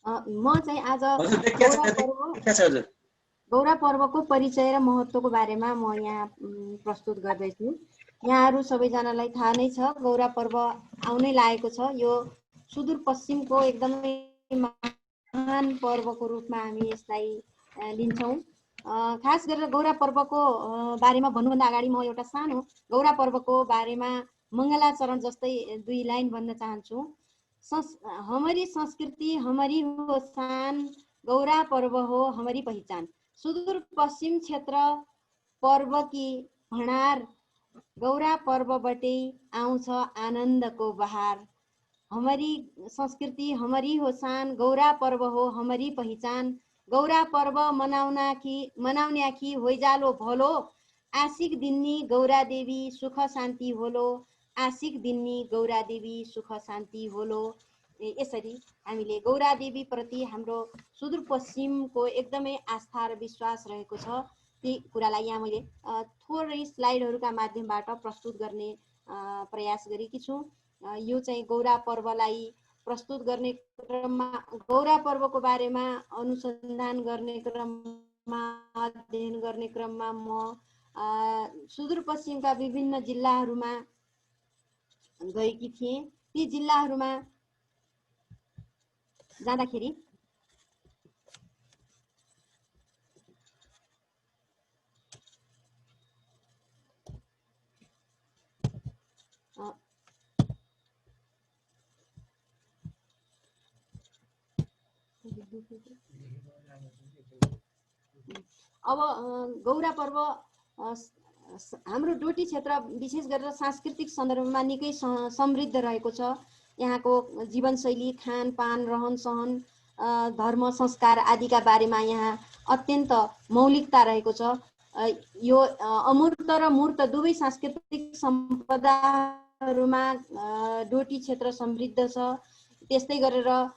म चाहिँ आज हजुर देखिया छ हजुर। गौरा पर्वको परिचय र महत्त्वको बारेमा म यहाँ प्रस्तुत गर्दैछु। यहाँहरू सबैजनालाई थाहा नै छ, गौरा पर्व आउनै लागेको छ। यो सुदूरपश्चिमको एकदमै महान पर्वको रूपमा हामी यसलाई लिन्छौँ। खास गरेर गौरा पर्वको बारेमा भन्नुभन्दा अगाडि म एउटा सानो गौरा पर्वको बारेमा मङ्गलाचरण जस्तै 2 लाइन भन्न चाहन्छु। हमारी संस्कृति हमारी हो शान, गौरा पर्व हो हमारी पहिचान। सुदूर पश्चिम क्षेत्र पर्व की भण्डार, गौरा पर्वबाटै आउँछ आनन्दको बहार। हमारी संस्कृति हमारी हो शान, गौरा पर्व हो हमारी पहिचान। गौरा पर्व मनाउन्याखी होइजालो भलो, आशिक दिन्नी गौरा देवी सुख शान्ति होलो। आशिक दिन्नी गौरा देवी सुख शान्ति होलो। यसरी हामीले गौरा देवी प्रति हाम्रो सुदूरपश्चिमको एकदमै आस्था र विश्वास रहेको छ। ती कुरालाई यहाँ मैले थोरै स्लाइडहरूका माध्यमबाट प्रस्तुत गर्ने प्रयास गरेकी छु। यो चाहिँ गौरा पर्वलाई प्रस्तुत गर्ने क्रममा, गौरा पर्वको बारेमा अनुसन्धान गर्ने क्रममा, अध्ययन गर्ने क्रममा म सुदूरपश्चिमका विभिन्न जिल्लाहरूमा गएकी थिएँ। ती जिल्लाहरूमा जाँदाखेरि अब गौरा पर्व हाम्रो डोटी क्षेत्र विशेष गरेर सांस्कृतिक सन्दर्भमा निकै समृद्ध रहेको छ। यहाँको जीवनशैली, खानपान, रहन सहन, धर्म संस्कार आदिका बारेमा यहाँ अत्यन्त मौलिकता रहेको छ। यो अमूर्त र मूर्त दुवै सांस्कृतिक सम्पदाहरूमा डोटी क्षेत्र समृद्ध छ। त्यस्तै गरेर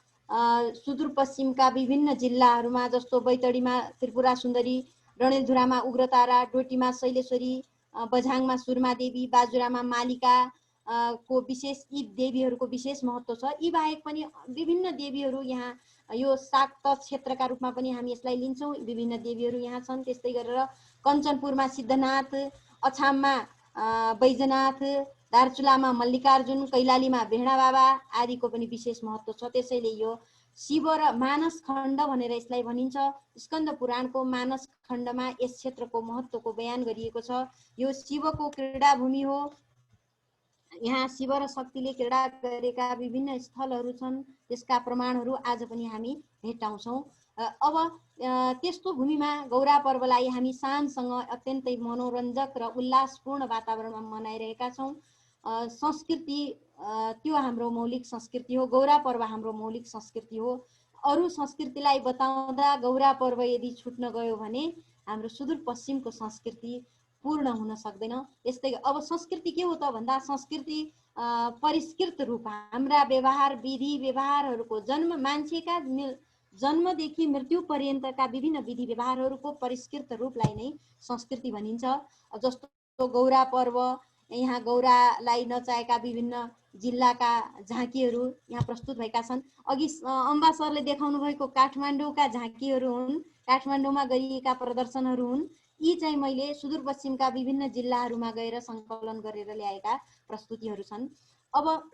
सुदूरपश्चिमका विभिन्न जिल्लाहरूमा जस्तो बैतडीमा त्रिपुरा सुन्दरी, डडेलधुरामा उग्रतारा, डोटीमा शैलेश्वरी, बझाङमा सुरमा देवी, बाजुरामा मालिका को विशेष, यी देवीहरूको विशेष महत्त्व छ। यी बाहेक पनि विभिन्न देवीहरू यहाँ, यो शाक्त क्षेत्रका रूपमा पनि हामी यसलाई लिन्छौँ। विभिन्न देवीहरू यहाँ छन्। त्यस्तै गरेर कञ्चनपुरमा सिद्धनाथ, अछाममा बैजनाथ, दार्चुलामा मल्लिकार्जुन, कैलालीमा भेडा बाबा आदिको पनि विशेष महत्त्व छ। त्यसैले यो शिव र मानस खण्ड भनेर यसलाई भनिन्छ। स्कन्द पुराणको मानस खण्डमा यस क्षेत्रको महत्त्वको बयान गरिएको छ। यो शिवको क्रीडा भूमि हो। यहाँ शिव र शक्तिले क्रीडा गरेका विभिन्न स्थलहरू छन्। त्यसका प्रमाणहरू आज पनि हामी भेट्टाउँछौँ। अब त्यस्तो भूमिमा गौरा पर्वलाई हामी शानसँग अत्यन्तै मनोरञ्जक र उल्लासपूर्ण वातावरणमा मनाइरहेका छौँ। संस्कृति त्यो हाम्रो मौलिक संस्कृति हो। गौरा पर्व हाम्रो मौलिक संस्कृति हो। अरू संस्कृतिलाई बताउँदा गौरा पर्व यदि छुट्न गयो भने हाम्रो सुदूरपश्चिमको संस्कृति पूर्ण हुन सक्दैन। यस्तै अब संस्कृति के हो त भन्दा, संस्कृति परिष्कृत रूप, हाम्रा व्यवहार, विधि व्यवहारहरूको मान्छेका जन्मदेखि मृत्यु पर्यन्तका विभिन्न विधि व्यवहारहरूको परिष्कृत रूपलाई नै संस्कृति भनिन्छ। जस्तो गौरा पर्व, यहाँ गौरालाई नचाहेका विभिन्न जिल्लाका झाँकीहरू यहाँ प्रस्तुत भएका छन्। अघि अम्बा सरले देखाउनु भएको काठमाडौँका झाँकीहरू हुन्, काठमाडौँमा गरिएका प्रदर्शनहरू हुन्। यी चाहिँ मैले सुदूरपश्चिमका विभिन्न जिल्लाहरूमा गएर सङ्कलन गरेर ल्याएका प्रस्तुतिहरू छन्। अब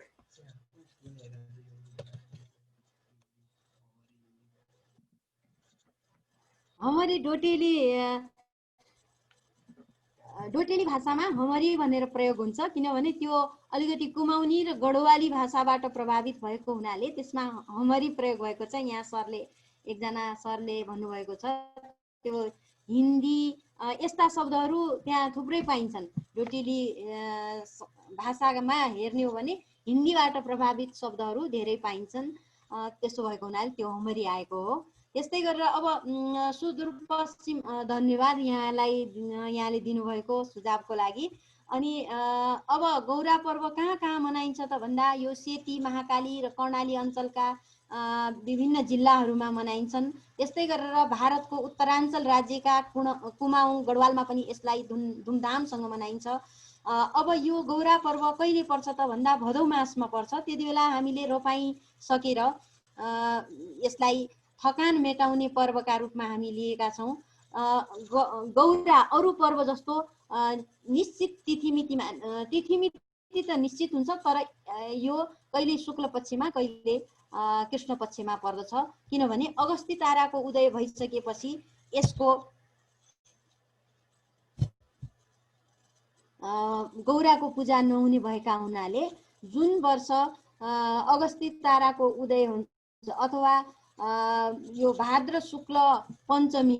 हमारी डोटेली भाषामा हमरी भनेर प्रयोग हुन्छ, किनभने त्यो अलिकति कुमाउनी र गढवाली भाषाबाट प्रभावित भएको हुनाले त्यसमा हमरी प्रयोग भएको छ। यहाँ सरले, एकजना सरले भन्नुभएको छ, त्यो हिन्दी यस्ता शब्दहरू त्यहाँ थुप्रै पाइन्छन्। डोटेली भाषामा हेर्ने हो भने हिन्दीबाट प्रभावित शब्दहरू धेरै पाइन्छन्। त्यसो भएको हुनाले त्यो हमरी आएको हो। त्यस्तै गरेर अब सुदूरपश्चिम, धन्यवाद यहाँले दिनुभएको सुझावको लागि। अनि अब गौरा पर्व कहाँ कहाँ मनाइन्छ त भन्दा, यो सेती, महाकाली र कर्णाली अञ्चलका विभिन्न जिल्लाहरूमा मनाइन्छन्। त्यस्तै गरेर भारतको उत्तराञ्चल राज्यका कुमाऊँ, गढवालमा पनि यसलाई धुमधामसँग मनाइन्छ। अब यो गौरा पर्व कहिले पर्छ त भन्दा भदौ मासमा पर्छ। त्यति बेला हामीले रोपाइँ सकेर यसलाई थकान मेटाउने पर्वका रूपमा हामी लिएका छौँ। गौरा अरू पर्व जस्तो निश्चित तिथिमिति त निश्चित हुन्छ, तर यो कहिले शुक्ल पक्षमा कहिले कृष्ण पक्षमा पर्दछ, किनभने अगस्ती ताराको उदय भइसकेपछि यसको गौराको पूजा नहुने भएका हुनाले जुन वर्ष अगस्ती ताराको उदय हुन्छ अथवा यो भाद्र शुक्ल पञ्चमी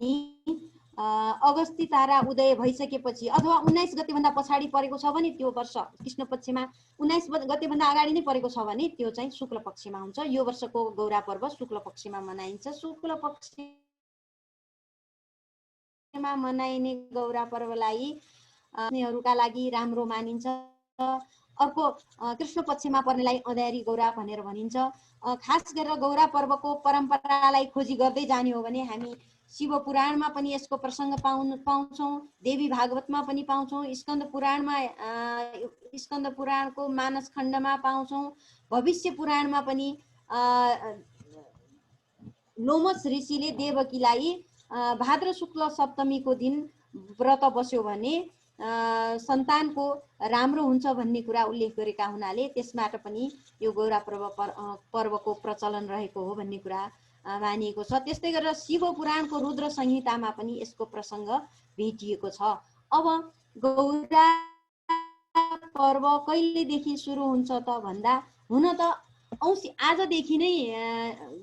अगस्ती तारा उदय भइसकेपछि अथवा 19 गतेभन्दा पछाडि परेको छ भने त्यो वर्ष कृष्ण पक्षमा, 19 गतेभन्दा अगाडि नै परेको छ भने त्यो चाहिँ शुक्ल पक्षमा हुन्छ। यो वर्षको गौरा पर्व शुक्ल पक्षमा मनाइन्छ। शुक्ल पक्षमा मनाइने गौरा पर्वलाई हरूका लागि राम्रो मानिन्छ। अर्को कृष्ण पक्षमा पर्नेलाई अँध्यारी गौरा भनेर भनिन्छ। खास गरेर गौरा पर्वको परम्परालाई खोजी गर्दै जाने हो भने हामी शिव पुराणमा पनि यसको प्रसङ्ग पाउँछौँ, देवी भागवतमा पनि पाउँछौँ, स्कन्द पुराणको मानस खण्डमा पाउँछौँ, भविष्य पुराणमा पनि लोमस ऋषिले देवकीलाई भाद्र शुक्ल सप्तमीको दिन व्रत बस्यो भने सन्तानको राम्रो हुन्छ भन्ने कुरा उल्लेख गरेका हुनाले त्यसबाट पनि यो गौरा पर्वको प्रचलन रहेको हो भन्ने कुरा मानिएको छ। त्यस्तै गरेर शिव पुराणको रुद्र संहितामा पनि यसको प्रसङ्ग भेटिएको छ। अब गौरा पर्व कहिलेदेखि सुरु हुन्छ त भन्दा, हुन त आजदेखि नै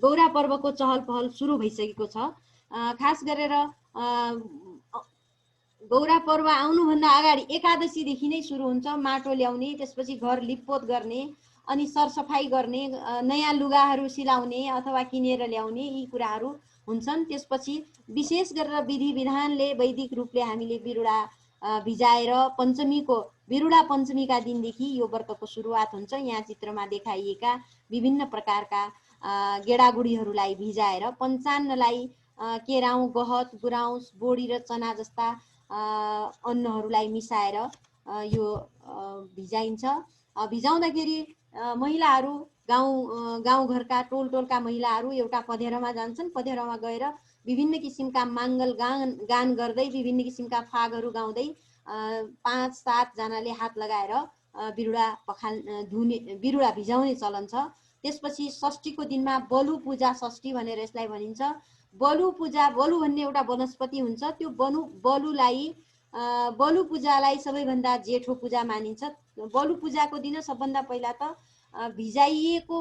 गौरा पर्वको चहल पहल सुरु भइसकेको छ। खास गरेर गौरा पर्व आउनुभन्दा अगाडि एकादशीदेखि नै सुरु हुन्छ। माटो ल्याउने, त्यसपछि घर लिपपोत गर्ने, अनि सरसफाई गर्ने, नयाँ लुगाहरू सिलाउने अथवा किनेर ल्याउने, यी कुराहरू हुन्छन्। त्यसपछि विशेष गरेर विधि विधानले वैदिक रूपले हामीले बिरुवा भिजाएर बिरुवा पञ्चमीका दिनदेखि यो व्रतको सुरुवात हुन्छ। यहाँ चित्रमा देखाइएका विभिन्न प्रकारका गेडागुडीहरूलाई भिजाएर पञ्चान्नलाई केराउ, गहत, गुराउस, बोडी र चना जस्ता अन्नहरूलाई मिसाएर यो भिजाइन्छ। भिजाउँदाखेरि महिलाहरू गाउँघरका टोलका महिलाहरू एउटा पँधेरोमा जान्छन्। पँधेरोमा गएर विभिन्न किसिमका माङ्गल गान गर्दै, विभिन्न किसिमका फागहरू गाउँदै 5-7 जनाले हात लगाएर बिरुवा भिजाउने चलन छ। त्यसपछि षष्ठीको दिनमा बलु पूजा षष्ठी भनेर यसलाई भनिन्छ। बलु भन्ने एउटा वनस्पति हुन्छ। त्यो बलु पूजालाई सबैभन्दा जेठो पूजा मानिन्छ। बलु पूजाको दिन सबभन्दा पहिला त भिजाइएको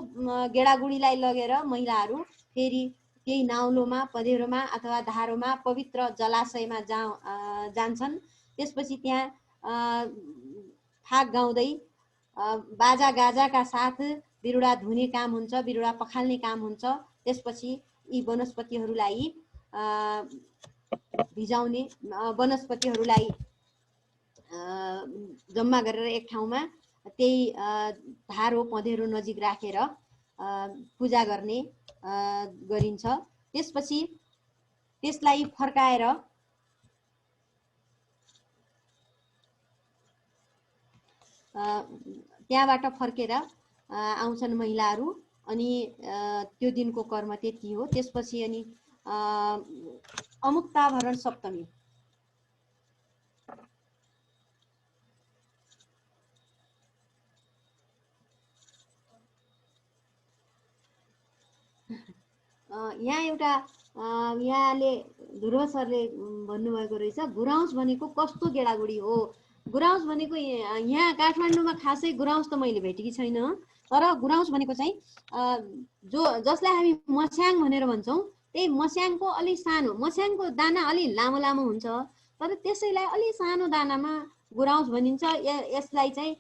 गेडागुडीलाई लगेर महिलाहरू फेरि त्यही नाउलोमा, पँधेरोमा अथवा धारोमा पवित्र जलाशयमा जान्छन्। त्यसपछि त्यहाँ फाग गाउँदै बाजा गाजाका साथ बिरुवा धुने काम हुन्छ, बिरुवा पखाल्ने काम हुन्छ। त्यसपछि यी वनस्पतिहरूलाई भिजाउने, वनस्पतिहरूलाई जम्मा गरेर एक ठाउँमा त्यही धारो पँधेरो नजिक राखेर पूजा गर्ने गरिन्छ। त्यसपछि त्यसलाई फर्काएर त्यहाँबाट फर्केर आउँछन् महिलाहरू, अनि त्यो दिनको कर्म त्यति हो। त्यसपछि अनि अमुक्ताभरण सप्तमी, यहाँ एउटा यहाँले ध्रुव सरले भन्नुभएको रहेछ, गुराउँस भनेको कस्तो गेडागुडी हो। गुराउँस भनेको यहाँ काठमाडौँमा खासै गुराउँस त मैले भेटेकी छैन, तर गुराउँस भनेको चाहिँ जसलाई हामी मस्याङ भनेर भन्छौँ, त्यही मस्याङको अलि सानो, मस्याङको दाना अलि लामो लामो हुन्छ, तर त्यसैलाई अलि सानो दानामा गुराउँस भनिन्छ। यसलाई चाहिँ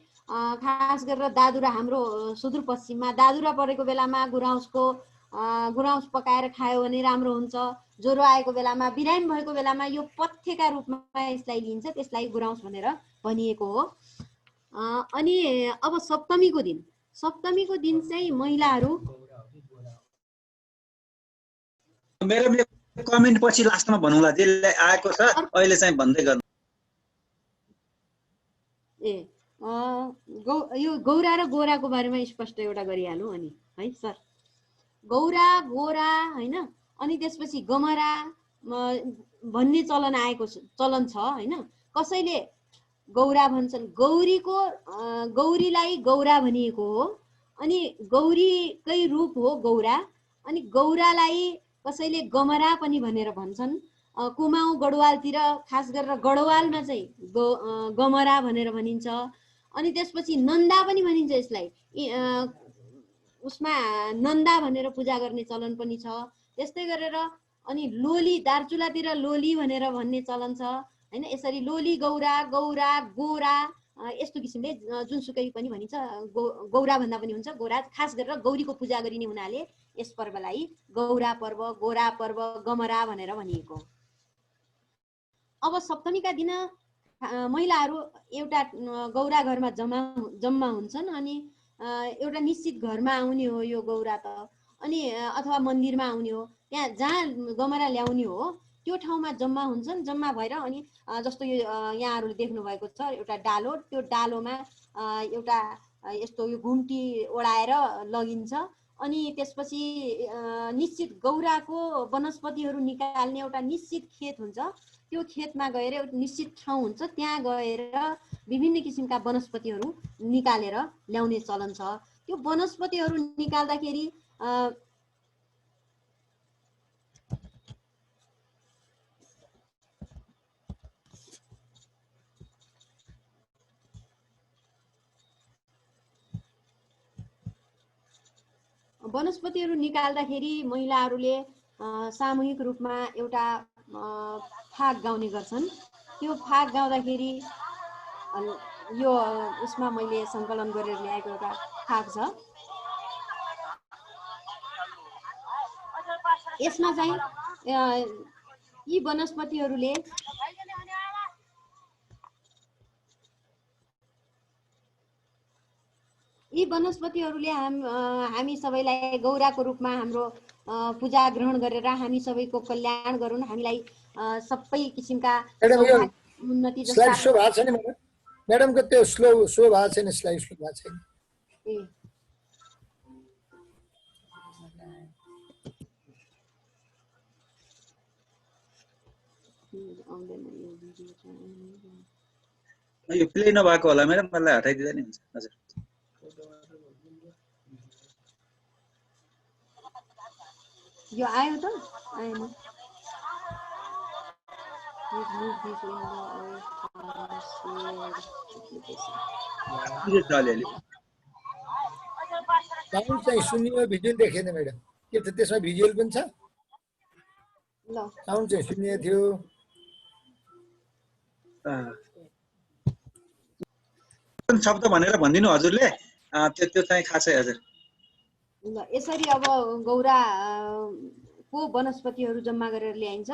खास गरेर दादुरा, हाम्रो सुदूरपश्चिममा दादुरा परेको बेलामा गुराउँस पकाएर खायो भने राम्रो हुन्छ। ज्वरो आएको बेलामा, बिरामी भएको बेलामा यो पथ्यका रूपमा यसलाई लिइन्छ, त्यसलाई गुराउँस भनेर भनिएको हो। अनि अब सप्तमीको दिन चाहिँ महिलाहरू, मेरो कमेन्ट पछि लास्टमा भनौँला, त्यसले आएको छ अहिले चाहिँ भन्दै गर्नु। यो गौरा र गोराको बारेमा स्पष्ट एउटा गरिहालौँ अनि है सर। गौरा गोरा हैन, अनि त्यसपछि गमरा भन्ने चलन छ हैन। कसैले गौरा भन्छन्, गौरीलाई गौरा भनिएको हो, अनि गौरीकै रूप हो गौरा, अनि गौरालाई कसैले गमरा पनि भनेर भन्छन्। कुमाउँ गढवालतिर खास गरेर गढवालमा चाहिँ गमरा भनेर भनिन्छ। अनि त्यसपछि नन्दा पनि भनिन्छ यसलाई, उसमा नन्दा भनेर पूजा गर्ने चलन पनि छ। त्यस्तै गरेर अनि लोली, दार्चुलातिर लोली भनेर भन्ने चलन छ हैन। यसरी लोली गौरा, गौरा गोरा यस्तो किसिमले जुनसुकै पनि भनिन्छ, गौरा भन्दा पनि हुन्छ। गौरा खास गरेर गौरीको पूजा गरिने हुनाले यस पर्वलाई गौरा पर्व, गोरा पर्व, गमरा भनेर भनिएको। अब सप्तमीका दिन महिलाहरू एउटा गौरा घरमा जम्मा हुन्छन्, अनि एउटा निश्चित घरमा आउने हो यो गौरा त, अनि अथवा मन्दिरमा आउने हो, त्यहाँ जहाँ गमरा ल्याउने हो त्यो ठाउँमा जम्मा हुन्छन्। जम्मा भएर अनि जस्तो यो यहाँहरूले देख्नु भएको छ एउटा डालो, त्यो डालोमा एउटा यस्तो यो घुम्टी ओढाएर लगिन्छ। अनि त्यसपछि निश्चित गौराको वनस्पतिहरू निकाल्ने एउटा निश्चित खेत हुन्छ, त्यो खेतमा गएर एउटा निश्चित ठाउँ हुन्छ, त्यहाँ गएर विभिन्न किसिमका वनस्पतिहरू निकालेर ल्याउने चलन छ। त्यो वनस्पतिहरू निकाल्दाखेरि महिलाहरूले सामूहिक रूपमा एउटा फाग गाउने गर्छन्। त्यो फाग गाउँदाखेरि यो उसमा मैले सङ्कलन गरेर ल्याएको एउटा फाग छ। यसमा चाहिँ यी वनस्पतिहरूले हामी सबैलाई गौराको रूपमा हाम्रो पूजा ग्रहण गरेर हामी सबैको कल्याण गरून्, हामीलाई सबै किसिमका उन्नति जस्ता शो भएको छैन म्याडमको त्यो स्लो शो भएको छैन, स्लाइड शो भएको छैन। यो प्ले नभएको होला म्याडम, मलाई हटाइदिँदा नि हुन्छ। हजुर यो आयो त आएन। साउन्ड चाहिँ सुनियो, भिजुअल देखेन म्याडम, के छ त्यसमा? भिजुअल पनि छ, साउन्ड चाहिँ सुनिएको थियो। शब्द भनेर भनिदिनु हजुरले, त्यो चाहिँ खासै। हजुर ल यसरी अब गौरा को वनस्पतिहरू जम्मा गरेर ल्याइन्छ।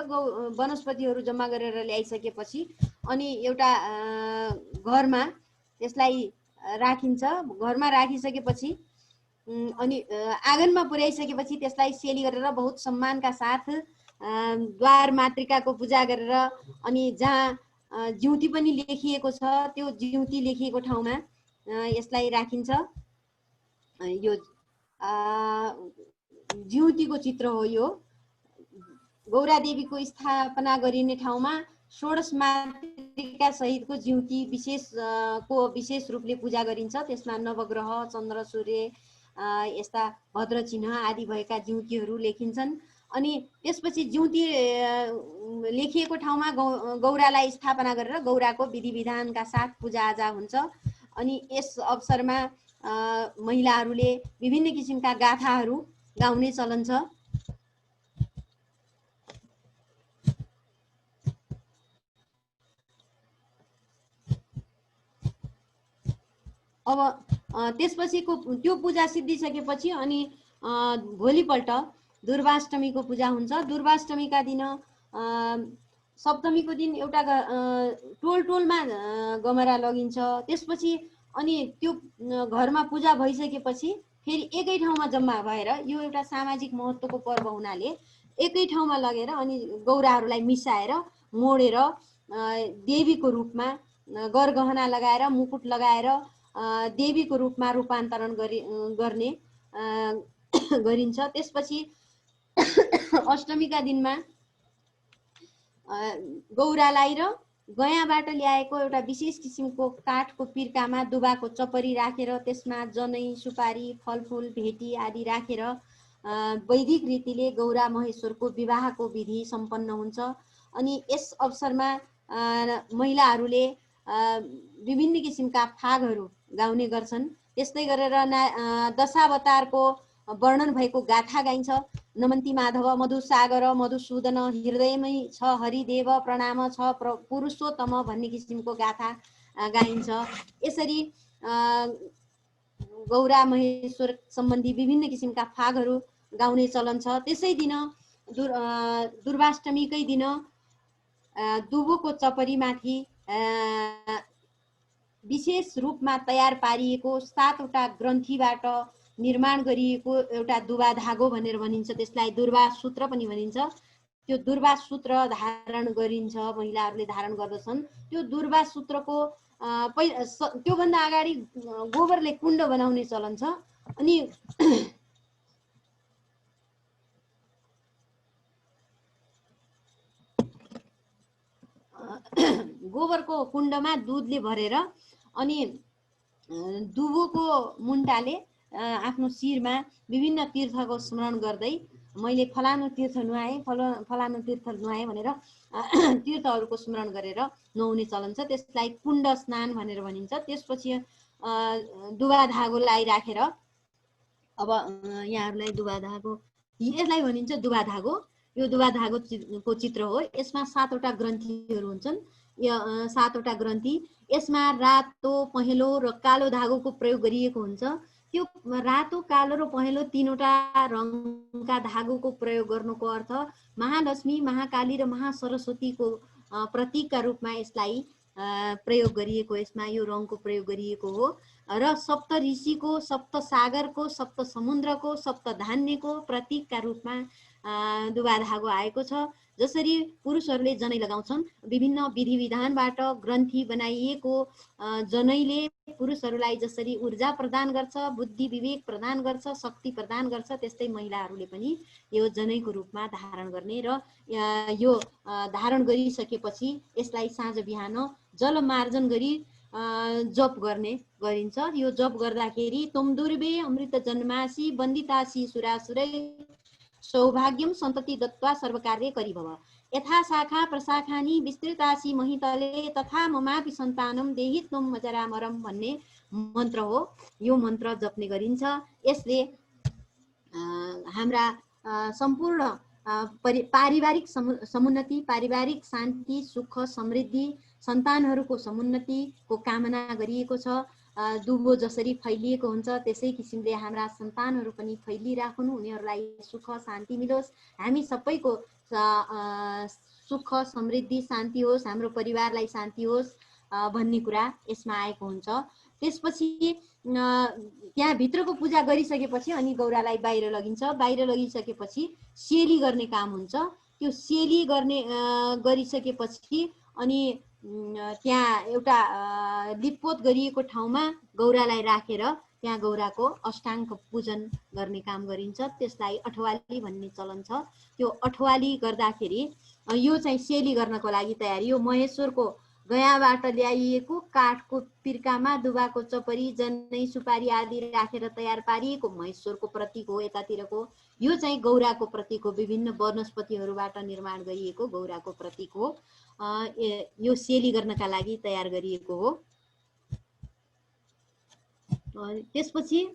वनस्पतिहरू जम्मा गरेर ल्याइसकेपछि अनि एउटा घरमा त्यसलाई राखिन्छ। घरमा राखिसकेपछि अनि आँगनमा पुर्याइसकेपछि त्यसलाई सेली गरेर बहुत सम्मानका साथ द्वार मातृकाको पूजा गरेर अनि जहाँ ज्युति पनि लेखिएको छ त्यो ज्युति लेखिएको ठाउँमा यसलाई राखिन्छ। यो ज्युतिको चित्र हो। यो गौरा देवीको स्थापना गरिने ठाउँमा षोडश मातृका सहितको ज्युति विशेष रूपले पूजा गरिन्छ। त्यसमा नवग्रह, चन्द्र, सूर्य, यस्ता भद्र चिन्ह आदि भएका ज्युतिहरू लेखिन्छन्। अनि त्यसपछि ज्युति लेखिएको ठाउँमा गौरालाई स्थापना गरेर गौराको विधि विधानका साथ पूजाआजा हुन्छ। अनि यस अवसरमा महिलाहरूले विभिन्न किसिमका गाथाहरू गाउने चलन छ। अब त्यसपछिको त्यो पूजा सिद्धिसकेपछि अनि भोलिपल्ट दुर्वाष्टमीको पूजा हुन्छ। दुर्वाष्टमीका दिन सप्तमीको दिन एउटा टोलमा गमरा लगिन्छ। त्यसपछि अनि त्यो घरमा पूजा भइसकेपछि फेरि एकै ठाउँमा जम्मा भएर यो एउटा सामाजिक महत्त्वको पर्व हुनाले एकै ठाउँमा लगेर अनि गौराहरूलाई मिसाएर मोडेर देवीको रूपमा गरगहना लगाएर मुकुट लगाएर देवीको रूपमा रूपान्तरण गर्ने गरिन्छ। त्यसपछि अष्टमीका दिनमा गौरालाई र गयाँबाट ल्याएको एउटा विशेष किसिमको काठको पिर्कामा दुबाको चपरी राखेर त्यसमा जनै सुपारी फलफुल भेटी आदि राखेर वैदिक रीतिले गौरा महेश्वरको विवाहको विधि सम्पन्न हुन्छ। अनि यस अवसरमा महिलाहरूले विभिन्न किसिमका फागहरू गाउने गर्छन्। त्यस्तै गरेर दशावतारको वर्णन भएको गाथा गाइन्छ। नमन्ती माधव मधुसागर मधुसूदन हृदयमै छ हरिदेव प्रणाम छ पुरुषोत्तम भन्ने किसिमको गाथा गाइन्छ। यसरी गौरा महेश्वर सम्बन्धी विभिन्न किसिमका फागहरू गाउने चलन छ। त्यसै दिन दुर्वाष्टमीकै दिन दुबोको चपरीमाथि विशेष रूपमा तयार पारिएको 7वटा ग्रन्थीबाट निर्माण गरिएको एउटा दुबा धागो भनेर भनिन्छ। त्यसलाई दुर्वा सूत्र पनि भनिन्छ। त्यो दुर्वा सूत्र धारण गरिन्छ, महिलाहरूले धारण गर्दछन्। त्यो दुर्वा सूत्रको त्योभन्दा अगाडि गोबरले कुण्ड बनाउने चलन छ। अनि गोबरको कुण्डमा दुधले भरेर अनि दुबोको मुन्टाले आफ्नो शिरमा विभिन्न तीर्थको स्मरण गर्दै मैले फलानु तीर्थ नुहाएँ फलानु तीर्थ नुहाएँ भनेर तीर्थहरूको स्मरण गरेर नुहाउने चलन छ। त्यसलाई कुण्ड स्नान भनेर भनिन्छ। त्यसपछि दुबा धागोलाई राखेर अब यहाँहरूलाई दुबा धागो यसलाई भनिन्छ दुबा धागो। यो दुबा धागोको चित्र हो। यसमा 7वटा ग्रन्थीहरू हुन्छन्। 7वटा ग्रन्थी यसमा रातो पहेँलो र कालो धागोको प्रयोग गरिएको हुन्छ। त्यो रातो कालो र पहेँलो 3वटा रङका धागोको प्रयोग गर्नुको अर्थ महालक्ष्मी महाकाली र महासरस्वतीको प्रतीकका रूपमा यसलाई प्रयोग गरिएको, यसमा यो रङको प्रयोग गरिएको हो। र सप्त ऋषिको सप्त सागरको सप्त समुद्रको सप्त धान्यको प्रतीकका रूपमा दुबा धागो आएको छ। जसरी पुरुषहरूले जनै लगाउँछन्, विभिन्न विधि विधानबाट ग्रन्थी बनाइएको जनैले पुरुषहरूलाई जसरी ऊर्जा प्रदान गर्छ, बुद्धि विवेक प्रदान गर्छ, शक्ति प्रदान गर्छ, त्यस्तै महिलाहरूले पनि यो जनैको रूपमा धारण गर्ने र यो धारण गरिसकेपछि यसलाई साँझ बिहान जल मार्जन गरी जप गर्ने गरिन्छ। यो जप गर्दाखेरि तुम दुर्बे अमृत जन्मासी वन्दितासी सुरासुरै सौभाग्यम सन्तति दत्वा सर्वकार्य करिभव यथा शाखा प्रशाखानी विस्तृतासी महितले तथा ममापि सन्तानम देहि त्वं मजरामरम भन्ने मन्त्र हो। यो मन्त्र जप्ने गरिन्छ। यसले हाम्रा सम्पूर्ण पारिवारिक समुन्नति, पारिवारिक शान्ति, सुख, समृद्धि, सन्तानहरूको समुन्नतिको कामना गरिएको छ। दुबो जसरी फैलिएको हुन्छ त्यसै किसिमले हाम्रा सन्तानहरू पनि फैलिराखुन्, उनीहरूलाई सुख शान्ति मिलोस्, हामी सबैको सुख समृद्धि शान्ति होस्, हाम्रो परिवारलाई शान्ति होस् भन्ने कुरा यसमा आएको हुन्छ। त्यसपछि त्यहाँ भित्रको पूजा गरिसकेपछि अनि गौरालाई बाहिर लगिन्छ। बाहिर लगिसकेपछि सेली गर्ने काम हुन्छ। त्यो सेली गर्ने गरिसकेपछि अनि त्यहाँ एउटा लिपपोत गरिएको ठाउँमा गौरालाई राखेर त्यहाँ गौराको अष्टाङ्ग पूजन गर्ने काम गरिन्छ। त्यसलाई अठवाली भन्ने चलन छ। त्यो अठवाली गर्दाखेरि यो चाहिँ सेली गर्नको लागि तयारी। यो महेश्वरको गयाँबाट ल्याइएको काठको पिर्कामा दुबाको चपरी जनै सुपारी आदि राखेर तयार पारिएको महेश्वरको प्रतीक हो। यतातिरको यो चाहिँ गौराको प्रतीक हो। विभिन्न वनस्पतिहरूबाट निर्माण गरिएको गौराको प्रतीक हो। यो सेली गर्नका लागि तयार गरिएको हो। त्यसपछि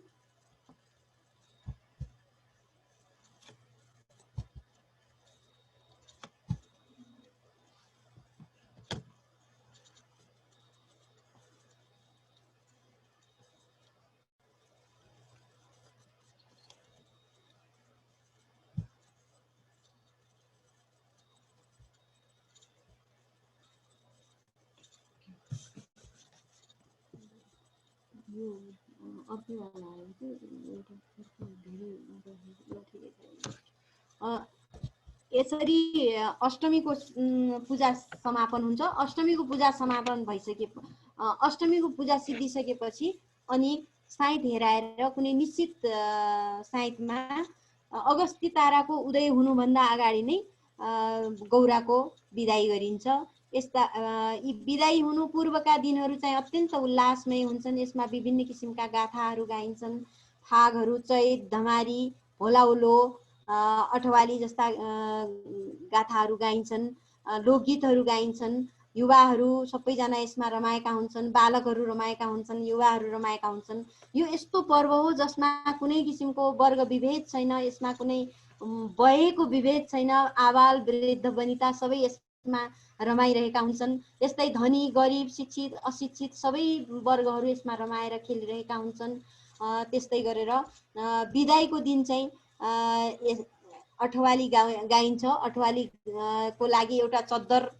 यसरी अष्टमीको पूजा समापन हुन्छ। अष्टमीको पूजा समापन भइसके अष्टमीको पूजा सिद्धिसकेपछि अनि साइत हेराएर कुनै निश्चित साइतमा अगस्ती ताराको उदय हुनुभन्दा अगाडि नै गौराको बिदाई गरिन्छ। यस्ता यी बिदाई हुनु पूर्वका दिनहरू चाहिँ अत्यन्त उल्लासमय हुन्छन्। यसमा विभिन्न किसिमका गाथाहरू गाइन्छन्। फागहरू, चैत, धमारी, होलाउलो, अठवाली जस्ता गाथाहरू गाइन्छन्, लोकगीतहरू गाइन्छन्। युवाहरू सबैजना यसमा रमाएका हुन्छन्, बालकहरू रमाएका हुन्छन्, युवाहरू रमाएका हुन्छन्। यो यस्तो पर्व हो जसमा कुनै किसिमको वर्ग विभेद छैन, यसमा कुनै वयको विभेद छैन। आबाल वृद्ध वनिता सबै यसमा रमाइरहेका हुन्छन्। यस्तै धनी गरिब शिक्षित अशिक्षित सबै वर्गहरू यसमा रमाएर खेलिरहेका हुन्छन्। त्यस्तै गरेर बिदाईको दिन चाहिँ अठवाली गाइन्छ। अठवाली को लागि एउटा चद्दर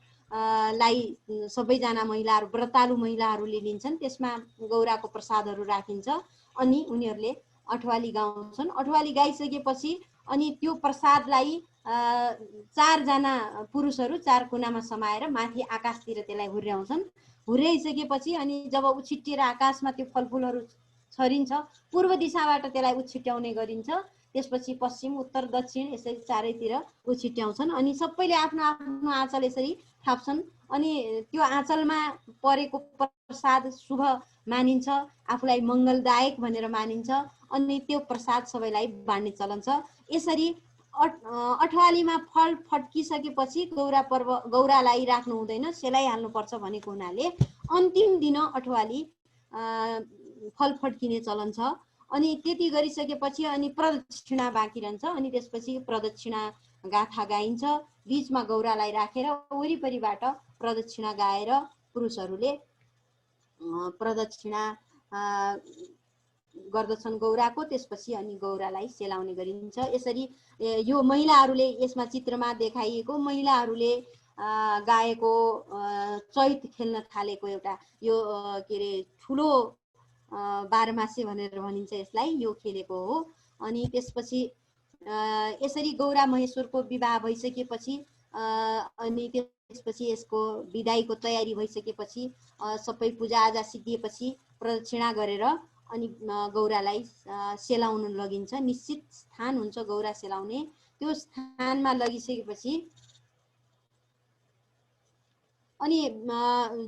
लाई सबैजना महिलाहरू, व्रतालु महिलाहरूले लिन्छन्। त्यसमा गौराको प्रसादहरू राखिन्छ अनि उनीहरूले अठवाली गाउँछन्। अठवाली गाइसकेपछि अनि त्यो प्रसादलाई 4 जना पुरुषहरू 4 कुनामा समाएर माथि आकाशतिर त्यसलाई हुर्याउँछन्। हुर्याइसकेपछि अनि जब उछिट्टिएर आकाशमा त्यो फलफुलहरू छरिन्छ, पूर्व दिशाबाट त्यसलाई उछिट्याउने गरिन्छ। त्यसपछि पश्चिम उत्तर दक्षिण यसरी चारैतिर उछिट्याउँछन् अनि सबैले आफ्नो आफ्नो आँचल यसरी थाप्छन्। अनि त्यो आँचलमा परेको प्रसाद शुभ मानिन्छ, आफूलाई मङ्गलदायक भनेर मानिन्छ अनि त्यो प्रसाद सबैलाई बाँड्ने चलन छ। यसरी अठवालीमा फल फट्किसकेपछि गौरालाई राख्नु हुँदैन, सेलाइहाल्नुपर्छ भनेको हुनाले अन्तिम दिन अठवाली फल फट्किने चलन छ। अनि त्यति गरिसकेपछि अनि प्रदक्षिणा बाँकी रहन्छ। अनि त्यसपछि प्रदक्षिणा गाथा गाइन्छ। बीचमा गौरालाई राखेर वरिपरिबाट प्रदक्षिणा गाएर पुरुषहरूले प्रदक्षिणा गर्दछन् गौराको। त्यसपछि अनि गौरालाई सेलाउने गरिन्छ। यसरी यो महिलाहरूले, यसमा चित्रमा देखाइएको महिलाहरूले गाएको चैत खेल्न थालेको एउटा यो के अरे ठुलो बाह्रमासे भनेर भनिन्छ यसलाई, यो खेलेको हो। अनि त्यसपछि यसरी गौरा महेश्वरको विवाह भइसकेपछि अनि त्यसपछि यसको बिदाईको तयारी भइसकेपछि सबै पूजाआजा सिद्धिएपछि प्रदक्षिणा गरेर अनि गौरालाई सेलाउन लगिन्छ। निश्चित स्थान हुन्छ गौरा सेलाउने। त्यो स्थानमा लगिसकेपछि अनि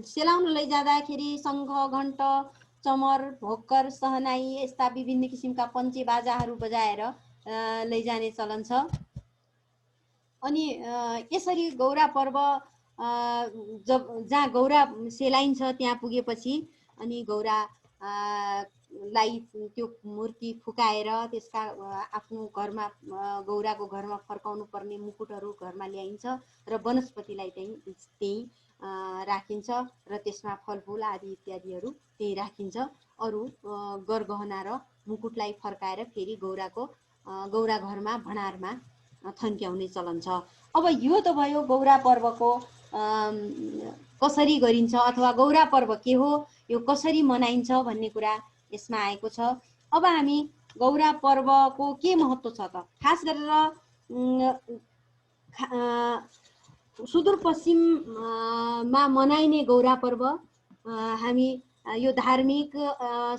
सेलाउन लैजाँदाखेरि शङ्ख, घण्ट, चमर, भोक्कर, सहनाई यस्ता विभिन्न किसिमका पञ्चे बाजाहरू बजाएर लैजाने चलन छ। अनि यसरी गौरा पर्व जहाँ गौरा सेलाइन्छ त्यहाँ पुगेपछि अनि गौरा लाई त्यो मूर्ति फुकाएर त्यसका आफ्नो घरमा गौराको घरमा फर्काउनु पर्ने मुकुटहरू घरमा ल्याइन्छ र वनस्पतिलाई त्यही राखिन्छ र त्यसमा फलफुल आदि इत्यादिहरू त्यही राखिन्छ। अरू गरगहना र मुकुटलाई फर्काएर फेरि गौरा घरमा भण्डारमा थन्क्याउने चलन छ। अब यो त भयो गौरा पर्वको कसरी गरिन्छ अथवा गौरा पर्व के हो, यो कसरी मनाइन्छ भन्ने कुरा यसमा आएको छ। अब हामी गौरा पर्वको के महत्त्व छ त, खास गरेर सुदूरपश्चिममा मनाइने गौरा पर्व हामी यो धार्मिक,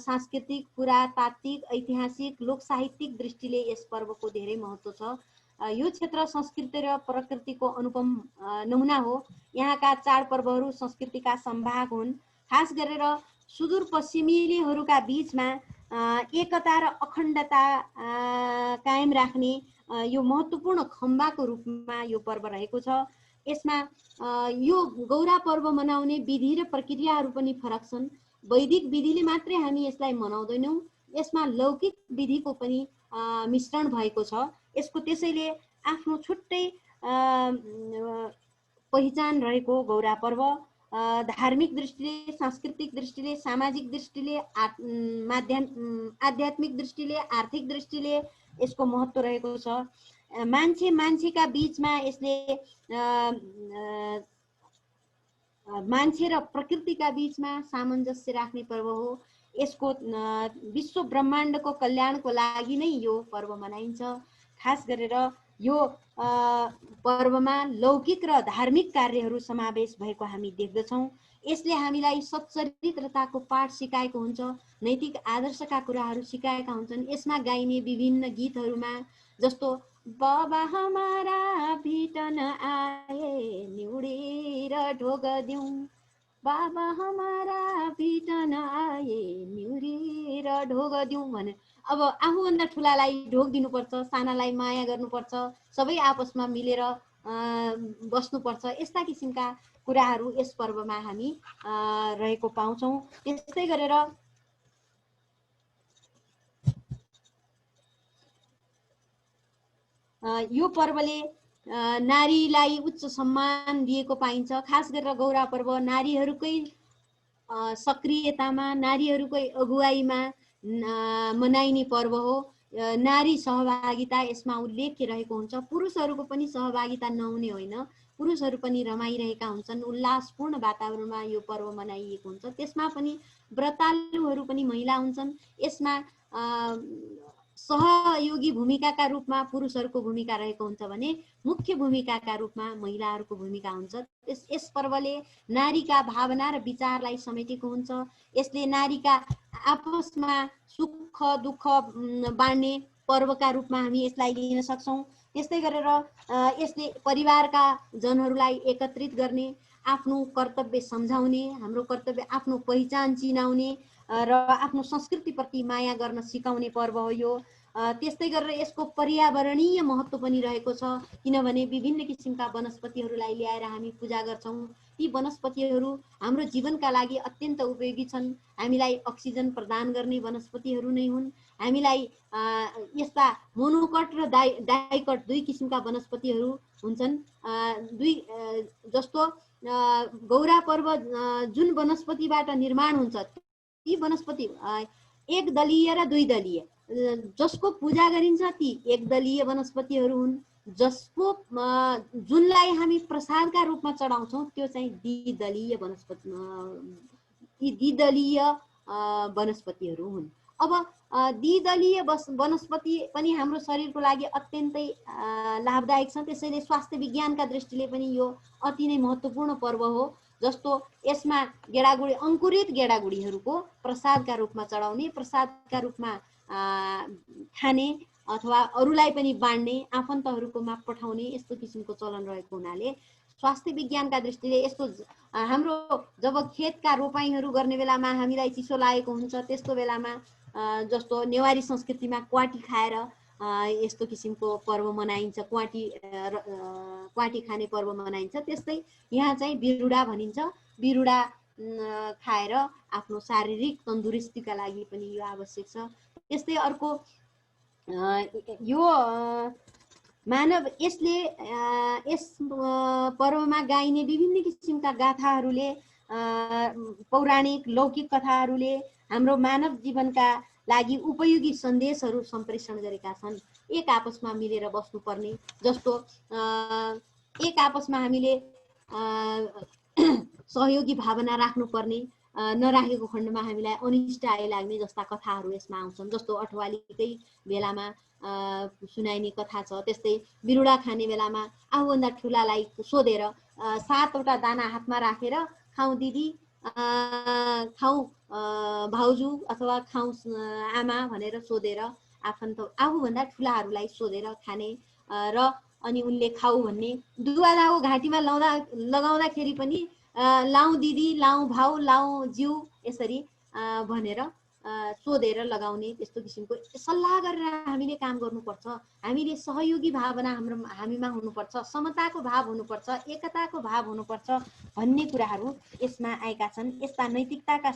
सांस्कृतिक, पुरातात्विक, ऐतिहासिक, लोक साहित्यिक दृष्टिले यस पर्वको धेरै महत्त्व छ। यो क्षेत्र संस्कृति र प्रकृतिको अनुपम नमुना हो। यहाँका चाडपर्वहरू संस्कृतिका सम्भाग हुन्। खास गरेर सुदूरपश्चिमेलीहरूका बीचमा एकता र अखण्डता कायम राख्ने यो महत्त्वपूर्ण खम्बाको रूपमा यो पर्व रहेको छ। यसमा यो गौरा पर्व मनाउने विधि र प्रक्रियाहरू पनि फरक छन्। वैदिक विधिले मात्रै हामी यसलाई मनाउँदैनौँ, यसमा लौकिक विधिको पनि मिश्रण भएको छ। यसको त्यसैले आफ्नो छुट्टै पहिचान रहेको गौरा पर्व धार्मिक दृष्टिले, सांस्कृतिक दृष्टिले, सामाजिक दृष्टिले, आध्यात्मिक दृष्टिले, आर्थिक दृष्टिले यसको महत्त्व रहेको छ। मान्छेका बीचमा यसले मान्छे र प्रकृतिका बीचमा सामञ्जस्य राख्ने पर्व हो। यसको विश्व ब्रह्माण्डको कल्याणको लागि नै यो पर्व मनाइन्छ। खास गरेर यो पर्वमा लौकिक र धार्मिक कार्यहरू समावेश भएको हामी देख्दछौँ। यसले हामीलाई सच्चरित्रताको पाठ सिकाएको हुन्छ, नैतिक आदर्शका कुराहरू सिकाएका हुन्छन्। यसमा गाइने विभिन्न गीतहरूमा जस्तो बाबा हमारा भिटन आए निउडेर ढोग दिउँ, बाबा हमारा भिटन आए निउडेर ढोग दिउँ भने अब आफूभन्दा ठुलालाई ढोग दिनुपर्छ, सानालाई माया गर्नुपर्छ, सबै आपसमा मिलेर बस्नुपर्छ। यस्ता किसिमका कुराहरू यस पर्वमा हामी रहेको पाउँछौँ। त्यस्तै गरेर यो पर्वले नारीलाई उच्च सम्मान दिएको पाइन्छ। खास गरेर गौरा पर्व नारीहरूकै सक्रियतामा, नारीहरूकै अगुवाईमा मनाइने पर्व हो। नारी सहभागिता यसमा उल्लेख्य रहेको हुन्छ। पुरुषहरूको पनि सहभागिता नहुने होइन, पुरुषहरू पनि रमाइरहेका हुन्छन्। उल्लासपूर्ण वातावरणमा यो पर्व मनाइएको हुन्छ। त्यसमा पनि व्रतालुहरू पनि महिला हुन्छन्। यसमा सहयोगी भूमिकाका रूपमा पुरुषहरूको भूमिका रहेको हुन्छ भने मुख्य भूमिकाका रूपमा महिलाहरूको भूमिका हुन्छ। यस पर्वले नारीका भावना र विचारलाई समेटेको हुन्छ। यसले नारीका आपसमा सुख दुःख बाँड्ने पर्वका रूपमा हामी यसलाई लिन सक्छौँ। त्यस्तै गरेर यसले परिवारका जनहरूलाई एकत्रित गर्ने, आफ्नो कर्तव्य सम्झाउने, हाम्रो कर्तव्य आफ्नो पहिचान चिनाउने र आफ्नो संस्कृतिप्रति माया गर्न सिकाउने पर्व हो यो। त्यस्तै गरेर यसको पर्यावरणीय महत्त्व पनि रहेको छ, किनभने विभिन्न किसिमका वनस्पतिहरूलाई ल्याएर हामी पूजा गर्छौँ। ती वनस्पतिहरू हाम्रो जीवनका लागि अत्यन्त उपयोगी छन्। हामीलाई अक्सिजन प्रदान गर्ने वनस्पतिहरू नै हुन्। हामीलाई यस्ता मोनोकट र डाइकट दुई किसिमका वनस्पतिहरू हुन्छन्। जस्तो गौरा पर्व जुन वनस्पतिबाट निर्माण हुन्छ ती वनस्पति एक दलीय र दुई दलीय, जसको पूजा गरिन्छ ती एकदलीय वनस्पतिहरू हुन्। जसको जुनलाई हामी प्रसादका रूपमा चढाउँछौँ त्यो चाहिँ द्विदलीय वनस्पति, ती द्विदलीय वनस्पतिहरू हुन्। अब द्विदलीय वनस्पति पनि हाम्रो शरीरको लागि अत्यन्तै लाभदायक छ। त्यसैले स्वास्थ्य विज्ञानका दृष्टिले पनि यो अति नै महत्त्वपूर्ण पर्व हो। जस्तो यसमा गेडागुडी, अङ्कुरित गेडागुडीहरूको प्रसादका रूपमा चढाउने, प्रसादका रूपमा खाने अथवा अरूलाई पनि बाँड्ने, आफन्तहरूकोमा पठाउने, यस्तो किसिमको चलन रहेको हुनाले स्वास्थ्य विज्ञानका दृष्टिले यस्तो हाम्रो जब खेतका रोपाइँहरू गर्ने बेलामा हामीलाई चिसो लागेको हुन्छ त्यस्तो बेलामा जस्तो नेवारी संस्कृतिमा क्वाटी खाएर यस्तो किसिमको पर्व मनाइन्छ, क्वाटी खाने पर्व मनाइन्छ। त्यस्तै यहाँ चाहिँ बिरुडा भनिन्छ। बिरुडा खाएर आफ्नो शारीरिक तन्दुरुस्तीका लागि पनि यो आवश्यक छ। त्यस्तै अर्को यो मानव यसले यस पर्वमा गाइने विभिन्न किसिमका गाथाहरूले, पौराणिक लौकिक कथाहरूले हाम्रो मानव जीवनका लागि उपयोगी सन्देशहरू सम्प्रेषण गरेका छन्। एक आपसमा मिलेर बस्नुपर्ने, जस्तो एक आपसमा हामीले सहयोगी भावना राख्नुपर्ने, नराखेको खण्डमा हामीलाई अनिष्ट आइलाग्ने जस्ता कथाहरू यसमा आउँछन्। जस्तो अठवालीकै बेलामा सुनाइने कथा छ। त्यस्तै बिरुडा खाने बेलामा आफूभन्दा ठुलालाई सोधेर 7वटा दाना हातमा राखेर खाऊ दिदी, खाऊ भाउजू अथवा खाऊ आमा भनेर सोधेर आफूभन्दा ठुलाहरूलाई सोधेर खाने र अनि उनले खाऊ भन्ने। दुवा दाउ घाँटीमा लगाउँदाखेरि पनि लाऊ दिदी, लाऊ भाउ, लाऊ ज्यू यसरी भनेर सोधेर लगाउने, त्यस्तो किसिमको सल्लाह गरेर हामीले काम गर्नुपर्छ। हामीले सहयोगी भावना हामीमा हुनुपर्छ, समताको भाव हुनुपर्छ, एकताको भाव हुनुपर्छ भन्ने कुराहरू यसमा आएका छन्। यस्ता नैतिकताका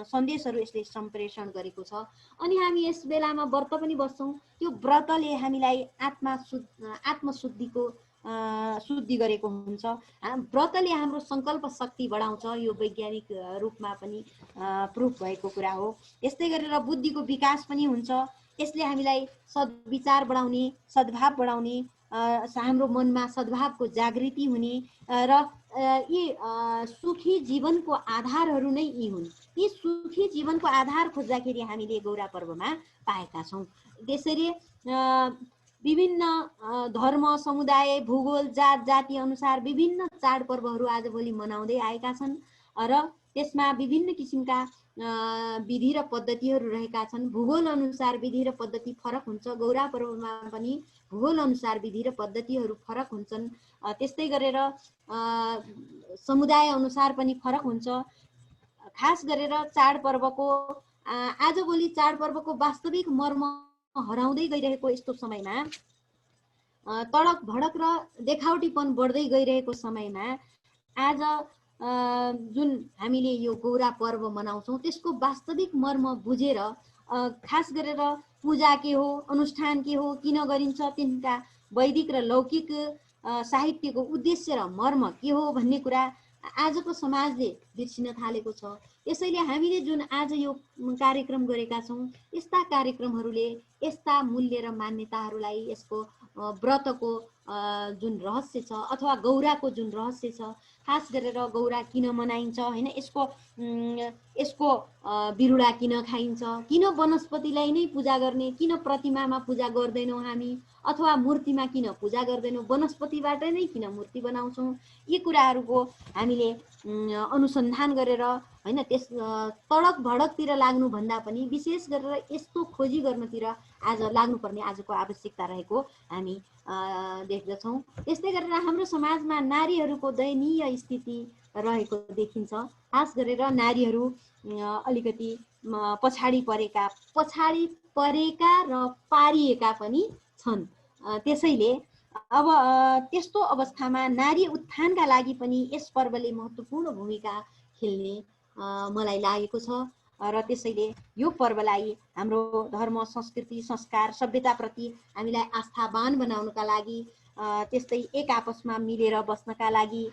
सन्देशहरू यसले सम्प्रेषण गरेको छ। अनि हामी यस बेलामा व्रत पनि बस्छौँ। त्यो व्रतले हामीलाई आत्मशुद्धिको शुद्धि गरेको हुन्छ। व्रतले हाम्रो सङ्कल्प शक्ति बढाउँछ। यो वैज्ञानिक रूपमा पनि प्रुफ भएको कुरा हो। यस्तै गरेर बुद्धिको विकास पनि हुन्छ। यसले हामीलाई सद्विचार बढाउने, सद्भाव बढाउने, हाम्रो मनमा सद्भावको जागृति हुने र यी सुखी जीवनको आधारहरू नै यी हुन्। यी सुखी जीवनको आधार खोज्दाखेरि हामीले गौरा पर्वमा पाएका छौँ। त्यसरी विभिन्न धर्म समुदाय भूगोल जात जाति अनुसार विभिन्न चाडपर्वहरू आजभोलि मनाउँदै आएका छन् र त्यसमा विभिन्न किसिमका विधि र पद्धतिहरू रहेका छन्। भूगोल अनुसार विधि र पद्धति फरक हुन्छ। गौरा पर्वमा पनि भूगोल अनुसार विधि र पद्धतिहरू फरक हुन्छन्। त्यस्तै गरेर समुदाय अनुसार पनि फरक हुन्छ। खास गरेर चाडपर्वको आजभोलि चाडपर्वको वास्तविक मर्म हराउँदै गइरहेको यस्तो समयमा, तडक भडक र देखावटीपन बढ्दै गइरहेको समयमा आज जुन हामीले यो गौरा पर्व मनाउँछौँ त्यसको वास्तविक मर्म बुझेर खास गरेर पूजा के हो, अनुष्ठान के हो, किन गरिन्छ, तिनका वैदिक र लौकिक साहित्यको उद्देश्य र मर्म के हो भन्ने कुरा आजको समाजले बिर्सिन थालेको छ। त्यसैले हामीले जुन आज यो कार्यक्रम गरेका छौँ, यस्ता कार्यक्रमहरूले यस्ता मूल्य र मान्यताहरूलाई, यसको व्रतको जुन रहस्य छ अथवा गौराको जुन रहस्य छ, खास गरेर गौरा किन मनाइन्छ हैन, यसको बिरुवा किन खाइन्छ, किन वनस्पतिलाई नै पूजा गर्ने, किन प्रतिमामा पूजा गर्दैनौँ हामी, अथवा मूर्तिमा किन पूजा गर्दैनौँ, वनस्पतिबाट नै किन मूर्ति बनाउँछौँ, यी कुराहरूको हामीले अनुसन्धान गरेर हैन त्यस तडक भडकतिर लाग्नुभन्दा पनि विशेष गरेर यस्तो खोजी गर्नतिर आज लाग्नुपर्ने आजको आवश्यकता रहेको हामी देख्दछौँ। त्यस्तै गरेर हाम्रो समाजमा नारीहरूको दयनीय स्थिति रहेको देखिन्छ। खास गरेर नारीहरू अलिकति पछाडि परेका र पारिएका पनि छन्। त्यसैले अब त्यस्तो अवस्थामा नारी उत्थानका लागि पनि यस पर्वले महत्त्वपूर्ण भूमिका खेल्ने मलाई लागेको छ र त्यसैले यो पर्वलाई हाम्रो धर्म, संस्कृति, संस्कार, सभ्यताप्रति हामीलाई आस्थावान बनाउनका लागि, त्यस्तै एक आपसमा मिलेर बस्नका लागि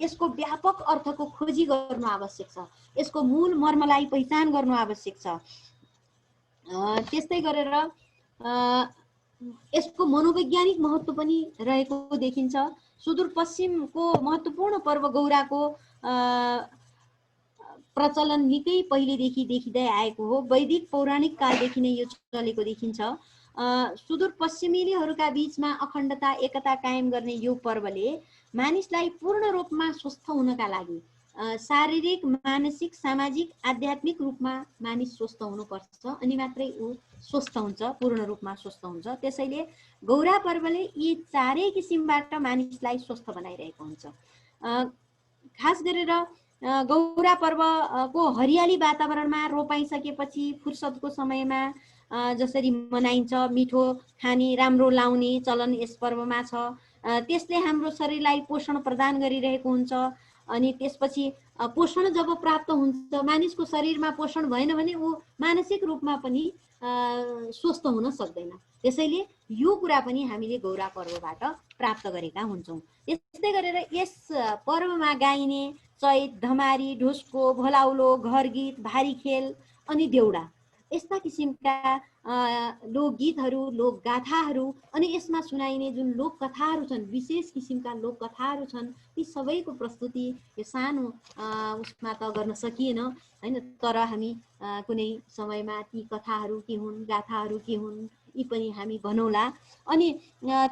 यसको व्यापक अर्थको खोजी गर्नु आवश्यक छ। यसको मूल मर्मलाई पहिचान गर्नु आवश्यक छ। त्यस्तै गरेर यसको मनोवैज्ञानिक महत्त्व पनि रहेको देखिन्छ। सुदूरपश्चिमको महत्त्वपूर्ण पर्व गौराको प्रचलन निकै पहिलेदेखि देखिँदै आएको हो। वैदिक पौराणिक कालदेखि नै यो चलेको देखिन्छ। सुदूरपश्चिमेलीहरूका बीचमा अखण्डता, एकता कायम गर्ने यो पर्वले मानिसलाई पूर्ण रूपमा स्वस्थ हुनका लागि शारीरिक, मानसिक, सामाजिक, आध्यात्मिक रूपमा मानिस स्वस्थ हुनुपर्छ, अनि मात्रै ऊ स्वस्थ हुन्छ, पूर्ण रूपमा स्वस्थ हुन्छ। त्यसैले गौरा पर्वले यी चारै किसिमबाट मानिसलाई स्वस्थ बनाइरहेको हुन्छ। खास गरेर गौरा पर्वको हरियाली वातावरणमा रोपाइसकेपछि फुर्सदको समयमा जसरी मनाइन्छ, मिठो खाने, राम्रो लाउने चलन यस पर्वमा छ। त्यसले हाम्रो शरीरलाई पोषण प्रदान गरिरहेको हुन्छ। अनि त्यसपछि पोषण जब प्राप्त हुन्छ, मानिसको शरीरमा पोषण भएन भने ऊ मानसिक रूपमा पनि स्वस्थ हुन सक्दैन। त्यसैले यो कुरा पनि हामीले गौरा पर्वबाट प्राप्त गरेका हुन्छौँ। त्यस्तै गरेर यस पर्वमा गाइने चैत, धमारी, ढुस्को, भोलाउलो, घर गीत, भारी खेल अनि देउडा यस्ता किसिमका लोकगीतहरू, लोकगाथाहरू अनि यसमा सुनाइने जुन लोककथाहरू छन्, विशेष किसिमका लोककथाहरू छन्, ती सबैको प्रस्तुति यो सानो उसमा त गर्न सकिएन हैन, तर हामी कुनै समयमा ती कथाहरू के हुन्, गाथाहरू के हुन्, यी पनि हामी भनौँला। अनि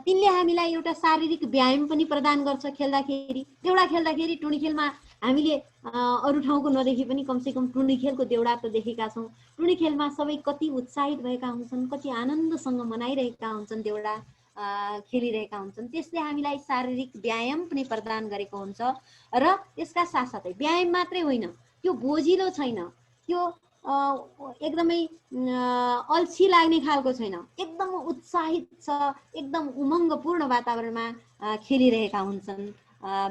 तिनले हामीलाई एउटा शारीरिक व्यायाम पनि प्रदान गर्छ। खेल्दाखेरि, देउडा खेल्दाखेरि, टुँडी खेलमा हामीले अरू ठाउँको नदेखि पनि कमसेकम टुँडी खेलको देउडा त देखेका छौँ। टुँडी खेलमा सबै कति उत्साहित भएका हुन्छन्, कति आनन्दसँग मनाइरहेका हुन्छन्, देउडा खेलिरहेका हुन्छन्। त्यसले हामीलाई शारीरिक व्यायाम पनि प्रदान गरेको हुन्छ। र यसका साथसाथै व्यायाम मात्रै होइन, त्यो बोझिलो छैन, त्यो एकदमै अल्छी लाग्ने खालको छैन, एकदम उत्साहित छ, एकदम उमङ्गपूर्ण वातावरणमा खेलिरहेका हुन्छन्,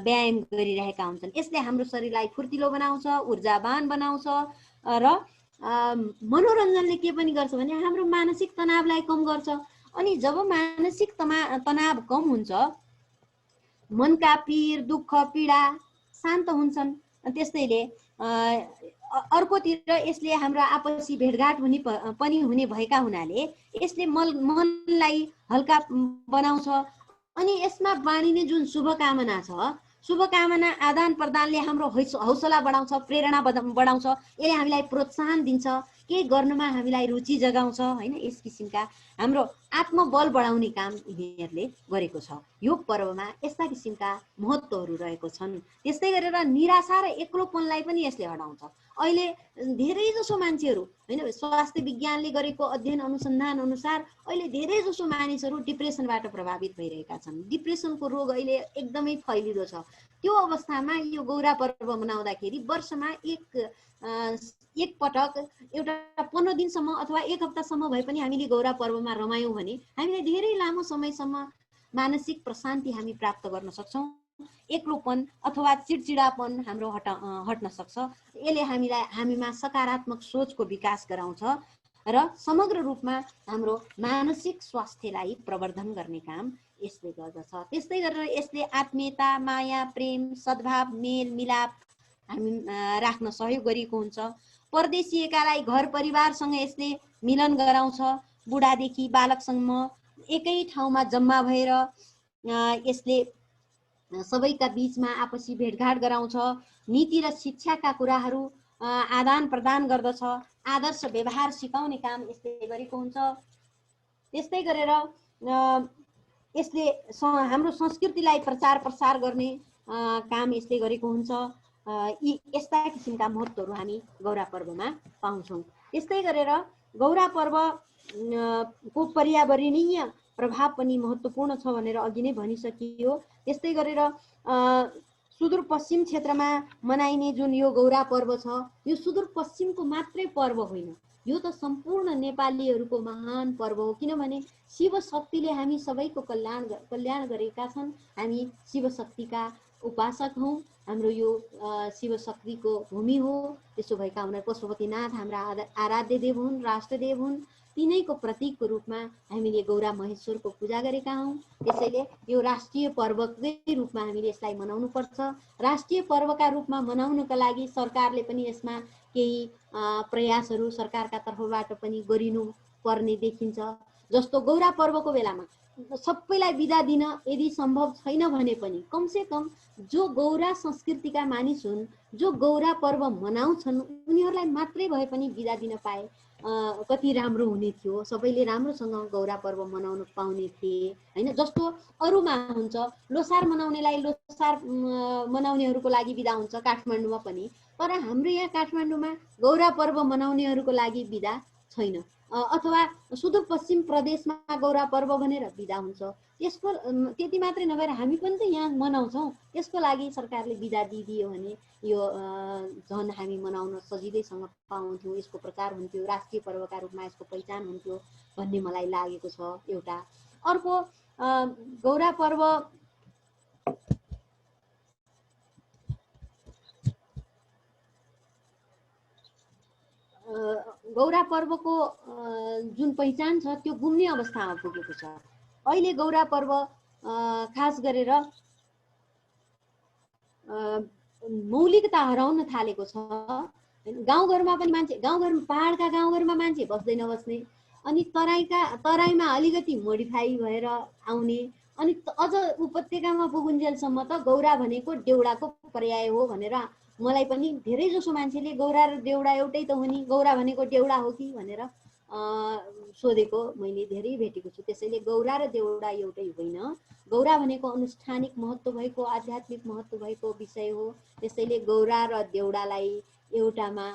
व्यायाम गरिरहेका हुन्छन्। यसले हाम्रो शरीरलाई फुर्तिलो बनाउँछ, ऊर्जावान बनाउँछ र मनोरञ्जनले के पनि गर्छ भने हाम्रो मानसिक तनावलाई कम गर्छ। अनि जब मानसिक तनाव कम हुन्छ, मनका पीर, दुःख, पीडा शान्त हुन्छन्। त्यसैले अर्कोतिर यसले हाम्रो आपसी भेटघाट पनि हुने भएका हुनाले यसले मनलाई हल्का बनाउँछ। अनि यसमा बाँडिने जुन शुभकामना छ, शुभकामना आदान प्रदानले हाम्रो हौसला बढाउँछ, प्रेरणा बढाउँछ, यसले हामीलाई प्रोत्साहन दिन्छ केही गर्नमा हामीलाई रुचि जगाउँछ हैन। यस किसिमका हाम्रो आत्मबल बढाउने काम यिनीहरूले गरेको छ। यो पर्वमा यस्ता किसिमका महत्त्वहरू रहेको छन्। त्यस्तै गरेर निराशा र एक्लोपनलाई पनि यसले हटाउँछ। अहिले धेरैजसो मान्छेहरू हैन, स्वास्थ्य विज्ञानले गरेको अध्ययन अनुसन्धान अनुसार अहिले धेरैजसो मानिसहरू डिप्रेसनबाट प्रभावित भइरहेका छन्। डिप्रेसनको रोग अहिले एकदमै फैलिदो छ। त्यो अवस्थामा यो गौरा पर्व मनाउँदाखेरि वर्षमा एक पटक एउटा 15 दिनसम्म अथवा 1 हप्तासम्म भए पनि हामीले गौरा पर्वमा रमायौँ भने हामीले धेरै लामो समयसम्म मानसिक प्रशान्ति हामी प्राप्त गर्न सक्छौँ। एक्लोपन अथवा चिडचिडापन हाम्रो हट्न सक्छ। यसले हामीमा सकारात्मक सोचको विकास गराउँछ र समग्र रूपमा हाम्रो मानसिक स्वास्थ्यलाई प्रवर्धन गर्ने काम यसले गर्दछ। त्यस्तै गरेर यसले आत्मीयता, माया, प्रेम, सद्भाव, मेल मिलाप हामी राख्न सहयोग गरेको हुन्छ। परदेशिएकालाई घर परिवारसँग यसले मिलन गराउँछ। बुढादेखि बालकसम्म एकै ठाउँमा जम्मा भएर यसले सबैका बीचमा आपसी भेटघाट गराउँछ। नीति र शिक्षाका कुराहरू आदान प्रदान गर्दछ। आदर्श व्यवहार सिकाउने काम यसले गरेको हुन्छ। त्यस्तै गरेर यसले हाम्रो संस्कृतिलाई प्रचार प्रसार गर्ने काम यसले गरेको हुन्छ। यी यस्ता किसिमका महत्त्वहरू हामी गौरा पर्वमा पाउँछौँ। त्यस्तै गरेर गौरा पर्वको पर्यावरणीय प्रभाव पनि महत्त्वपूर्ण छ भनेर अघि नै भनिसकियो। त्यस्तै गरेर सुदूरपश्चिम क्षेत्रमा मनाइने जुन यो गौरा पर्व छ, यो सुदूरपश्चिमको मात्रै पर्व होइन, यो त सम्पूर्ण नेपालीहरूको महान पर्व हो। किनभने शिव शक्तिले हामी सबैको कल्याण गरेका छन्। हामी शिव शक्तिका उपासक हौँ। हाम्रो यो शिव शक्तिको भूमि हो। त्यसो भएका हुनाले पशुपतिनाथ हाम्रा आराध्य देव हुन्, राष्ट्रदेव हुन्। तिनैको प्रतीकको रूपमा हामीले गौरा महेश्वरको पूजा गरेका हौँ। त्यसैले यो राष्ट्रिय पर्वकै रूपमा हामीले यसलाई मनाउनु पर्छ। राष्ट्रिय पर्वका रूपमा मनाउनका लागि सरकारले पनि यसमा केही प्रयासहरू सरकारका तर्फबाट पनि गरिनु पर्ने देखिन्छ। जस्तो गौरा पर्वको बेलामा सबैलाई बिदा दिन यदि सम्भव छैन भने पनि कमसे कम जो गौरा संस्कृतिका मानिस हुन्, जो गौरा पर्व मनाउँछन्, उनीहरूलाई मात्रै भए पनि बिदा दिन पाए कति राम्रो हुने थियो। सबैले राम्रोसँग गौरा पर्व मनाउन पाउने थिए हैन। जस्तो अरूमा हुन्छ, लोसार मनाउनेलाई लोसार मनाउनेहरूको लागि बिदा हुन्छ काठमाडौँमा पनि, तर हाम्रो यहाँ काठमाडौँमा गौरा पर्व मनाउनेहरूको लागि बिदा छैन। अथवा सुदूरपश्चिम प्रदेशमा गौरा पर्व भनेर बिदा हुन्छ। त्यसको त्यति मात्रै नभएर हामी पनि त यहाँ मनाउँछौँ। त्यसको लागि सरकारले बिदा दिइदियो भने यो झन् हामी मनाउन सजिलैसँग पाउँथ्यौँ। यसको प्रचार हुन्थ्यो, राष्ट्रिय पर्वका रूपमा यसको पहिचान हुन्थ्यो भन्ने मलाई लागेको छ। एउटा अर्को गौरा पर्व गौरा पर्वको जुन पहिचान छ त्यो गुम्ने अवस्थामा पुगेको छ। अहिले गौरा पर्व खास गरेर मौलिकता हराउन थालेको छ। गाउँघरमा पनि मान्छे, गाउँघरमा पहाडका गाउँघरमा मान्छे बस्दै नबस्ने, अनि तराईमा अलिकति मोडिफाई भएर आउने, अनि अझ उपत्यकामा पुगुन्जेलसम्म त गौरा भनेको देउडाको पर्याय हो भनेर मलाई पनि धेरैजसो मान्छेले गौरा र देउडा एउटै त हो नि, गौरा भनेको देउडा हो कि भनेर सोधेको मैले धेरै भेटेको छु। त्यसैले गौरा र देउडा एउटै होइन। गौरा भनेको अनुष्ठानिक महत्त्व भएको, आध्यात्मिक महत्त्व भएको विषय हो। त्यसैले गौरा र देउडालाई एउटामा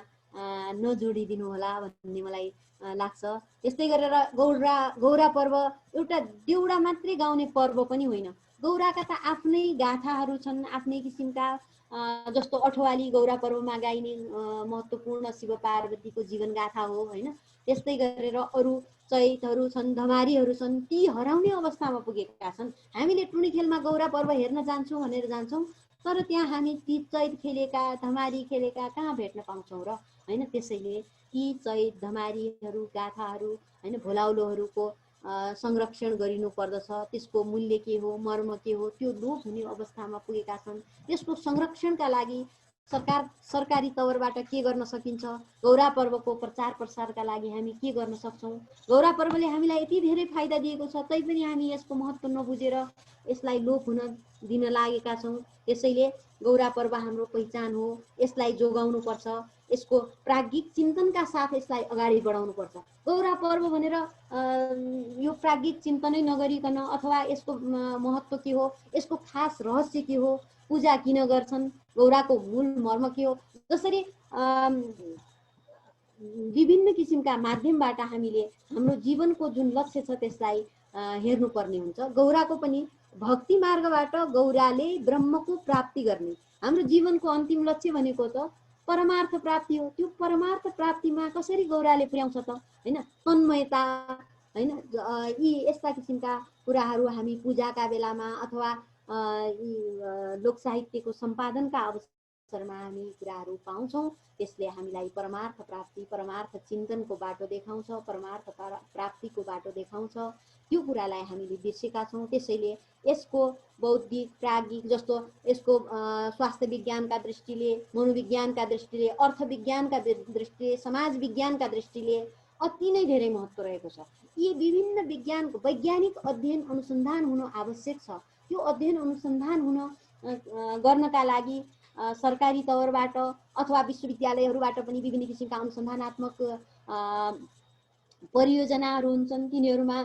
नजोडिदिनु होला भन्ने मलाई लाग्छ। त्यस्तै गरेर गौरा पर्व एउटा देउडा मात्रै गाउने पर्व पनि होइन। गौराका त आफ्नै गाथाहरू छन्, आफ्नै किसिमका। जस्तो अठवाली गौरा पर्वमा गाइने महत्त्वपूर्ण शिव पार्वतीको जीवन गाथा हो हैन। त्यस्तै गरेर अरू चैतहरू छन्, धमारीहरू छन्, ती हराउने अवस्थामा पुगेका छन्। हामीले टुनी खेलमा गौरा पर्व हेर्न जान्छौँ भनेर जान्छौँ, तर त्यहाँ हामी ती चैत खेलेका, धमारी खेलेका कहाँ भेट्न पाउँछौँ र हैन। त्यसैले ती चैत, धमारीहरू, गाथाहरू हैन, भोलाउलोहरूको संरक्षण गरिनु पर्दछ। त्यसको मूल्य के हो, मर्म के हो, त्यो लोप हुने अवस्थामा पुगेका छन्। त्यसको संरक्षणका लागि सरकारी तवरबाट के गर्न सकिन्छ, गौरा पर्वको प्रचार प्रसारका लागि हामी के गर्न सक्छौँ। गौरा पर्वले हामीलाई यति धेरै फाइदा दिएको छ, तैपनि हामी यसको महत्त्व नबुझेर यसलाई लोप हुन दिन लागेका छौँ। त्यसैले गौरा पर्व हाम्रो पहिचान हो, यसलाई जोगाउनुपर्छ, यसको प्राज्ञिक चिन्तनका साथ यसलाई अगाडि बढाउनुपर्छ। गौरा पर्व भनेर यो प्राज्ञिक चिन्तनै नगरिकन अथवा यसको महत्त्व के हो, यसको खास रहस्य के हो, पूजा किन गर्छन्, गौराको मूल मर्म के हो, जसरी विभिन्न किसिमका माध्यमबाट हामीले हाम्रो जीवनको जुन लक्ष्य छ त्यसलाई हेर्नुपर्ने हुन्छ। गौराको पनि भक्ति मार्गबाट गौराले ब्रह्मको प्राप्ति गर्ने, हाम्रो जीवनको अन्तिम लक्ष्य भनेको त परमार्थ प्राप्ति हो। त्यो परमार्थ प्राप्तिमा कसरी गौराले पुर्याउँछ त, हैन? तन्मयता, हैन? यी यस्ता किसिमका कुराहरू हामी पूजाका बेलामा अथवा यी लोक साहित्यको सम्पादनका अवसरमा हामी कुराहरू पाउँछौँ। त्यसले हामीलाई परमार्थ प्राप्ति, परमार्थ चिन्तनको बाटो देखाउँछ, परमार्थ प्राप्तिको बाटो देखाउँछ। त्यो कुरालाई हामीले बिर्सेका छौँ। त्यसैले यसको बौद्धिक, प्राज्ञिक, जस्तो यसको स्वास्थ्य विज्ञानका दृष्टिले, मनोविज्ञानका दृष्टिले, अर्थविज्ञानका दृष्टिले, समाज विज्ञानका दृष्टिले अति नै धेरै महत्त्व रहेको छ। यी विभिन्न विज्ञानको वैज्ञानिक अध्ययन अनुसन्धान हुन आवश्यक छ। त्यो अध्ययन अनुसन्धान गर्नका लागि सरकारी तवरबाट अथवा विश्वविद्यालयहरूबाट पनि विभिन्न किसिमका अनुसन्धानात्मक परियोजनाहरू हुन्छन्। तिनीहरूमा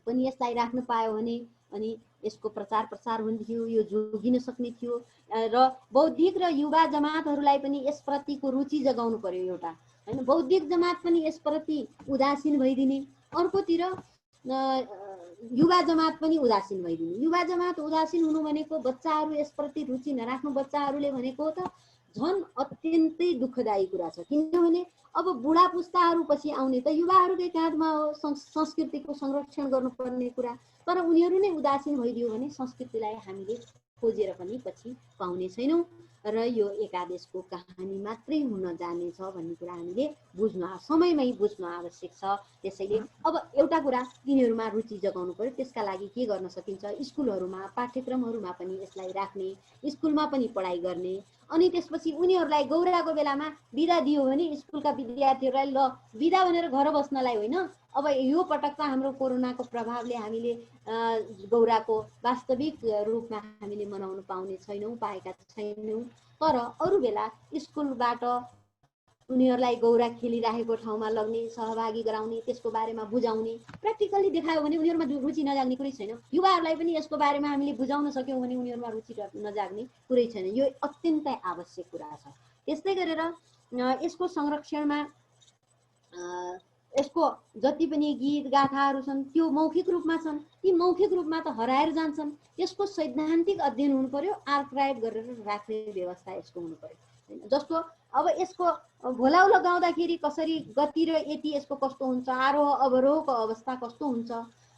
पनि यसलाई राख्न पायो भने अनि यसको प्रचार प्रसार हुन्थ्यो, यो जोगिन सक्ने थियो। र बौद्धिक र युवा जमातहरूलाई पनि यसप्रतिको रुचि जगाउनु पर्यो एउटा, हैन? बौद्धिक जमात पनि यसप्रति उदासीन भइदिने, अर्कोतिर युवा जमात पनि उदासीन भइदिने। युवा जमात उदासीन हुनु भनेको बच्चाहरू यसप्रति रुचि नराख्नु बच्चाहरूले भनेको त झन् अत्यन्तै दुःखदायी कुरा छ। किनभने अब बुढा पुस्ताहरू पछि आउने त युवाहरूकै काँधमा हो संस्कृतिको संरक्षण गर्नुपर्ने कुरा। तर उनीहरू नै उदासीन भइदियो भने संस्कृतिलाई हामीले खोजेर पनि पछि पाउने छैनौँ र यो एकादेशको कहानी मात्रै हुन जानेछ भन्ने कुरा हामीले समयमै बुझ्नु आवश्यक छ। त्यसैले अब एउटा कुरा तिनीहरूमा रुचि जगाउनु पर्यो। त्यसका लागि के गर्न सकिन्छ? स्कुलहरूमा, पाठ्यक्रमहरूमा पनि यसलाई राख्ने, स्कुलमा पनि पढाइ गर्ने। अनि त्यसपछि उनीहरूलाई गौराको बेलामा बिदा दियो भने स्कुलका विद्यार्थीहरूलाई ल बिदा भनेर घर बस्नलाई होइन। अब यो पटक त हाम्रो कोरोनाको प्रभावले हामीले गौराको वास्तविक रूपमा हामीले मनाउन पाएका छैनौँ। तर अरू बेला स्कुलबाट उनीहरूलाई गौरा खेलिरहेको ठाउँमा लग्ने, सहभागी गराउने, त्यसको बारेमा बुझाउने, प्र्याक्टिकली देखायो भने उनीहरूमा रुचि नजाग्ने कुरै छैन। युवाहरूलाई पनि यसको बारेमा हामीले बुझाउन सक्यौँ भने उनीहरूमा रुचि नजाग्ने कुरै छैन। यो अत्यन्तै आवश्यक कुरा छ। त्यस्तै गरेर यसको संरक्षणमा यसको जति पनि गीत गाथाहरू छन् त्यो मौखिक रूपमा छन्। ती मौखिक रूपमा त हराएर जान्छन्। यसको सैद्धान्तिक अध्ययन हुनु पर्यो, आर्काइभ गरेर राख्ने व्यवस्था यसको हुनु पर्यो। जस्तो अब यसको भोलाउलो गाउँदाखेरि कसरी गति र यति यसको कस्तो हुन्छ, आरोह अवरोहको अवस्था कस्तो हुन्छ,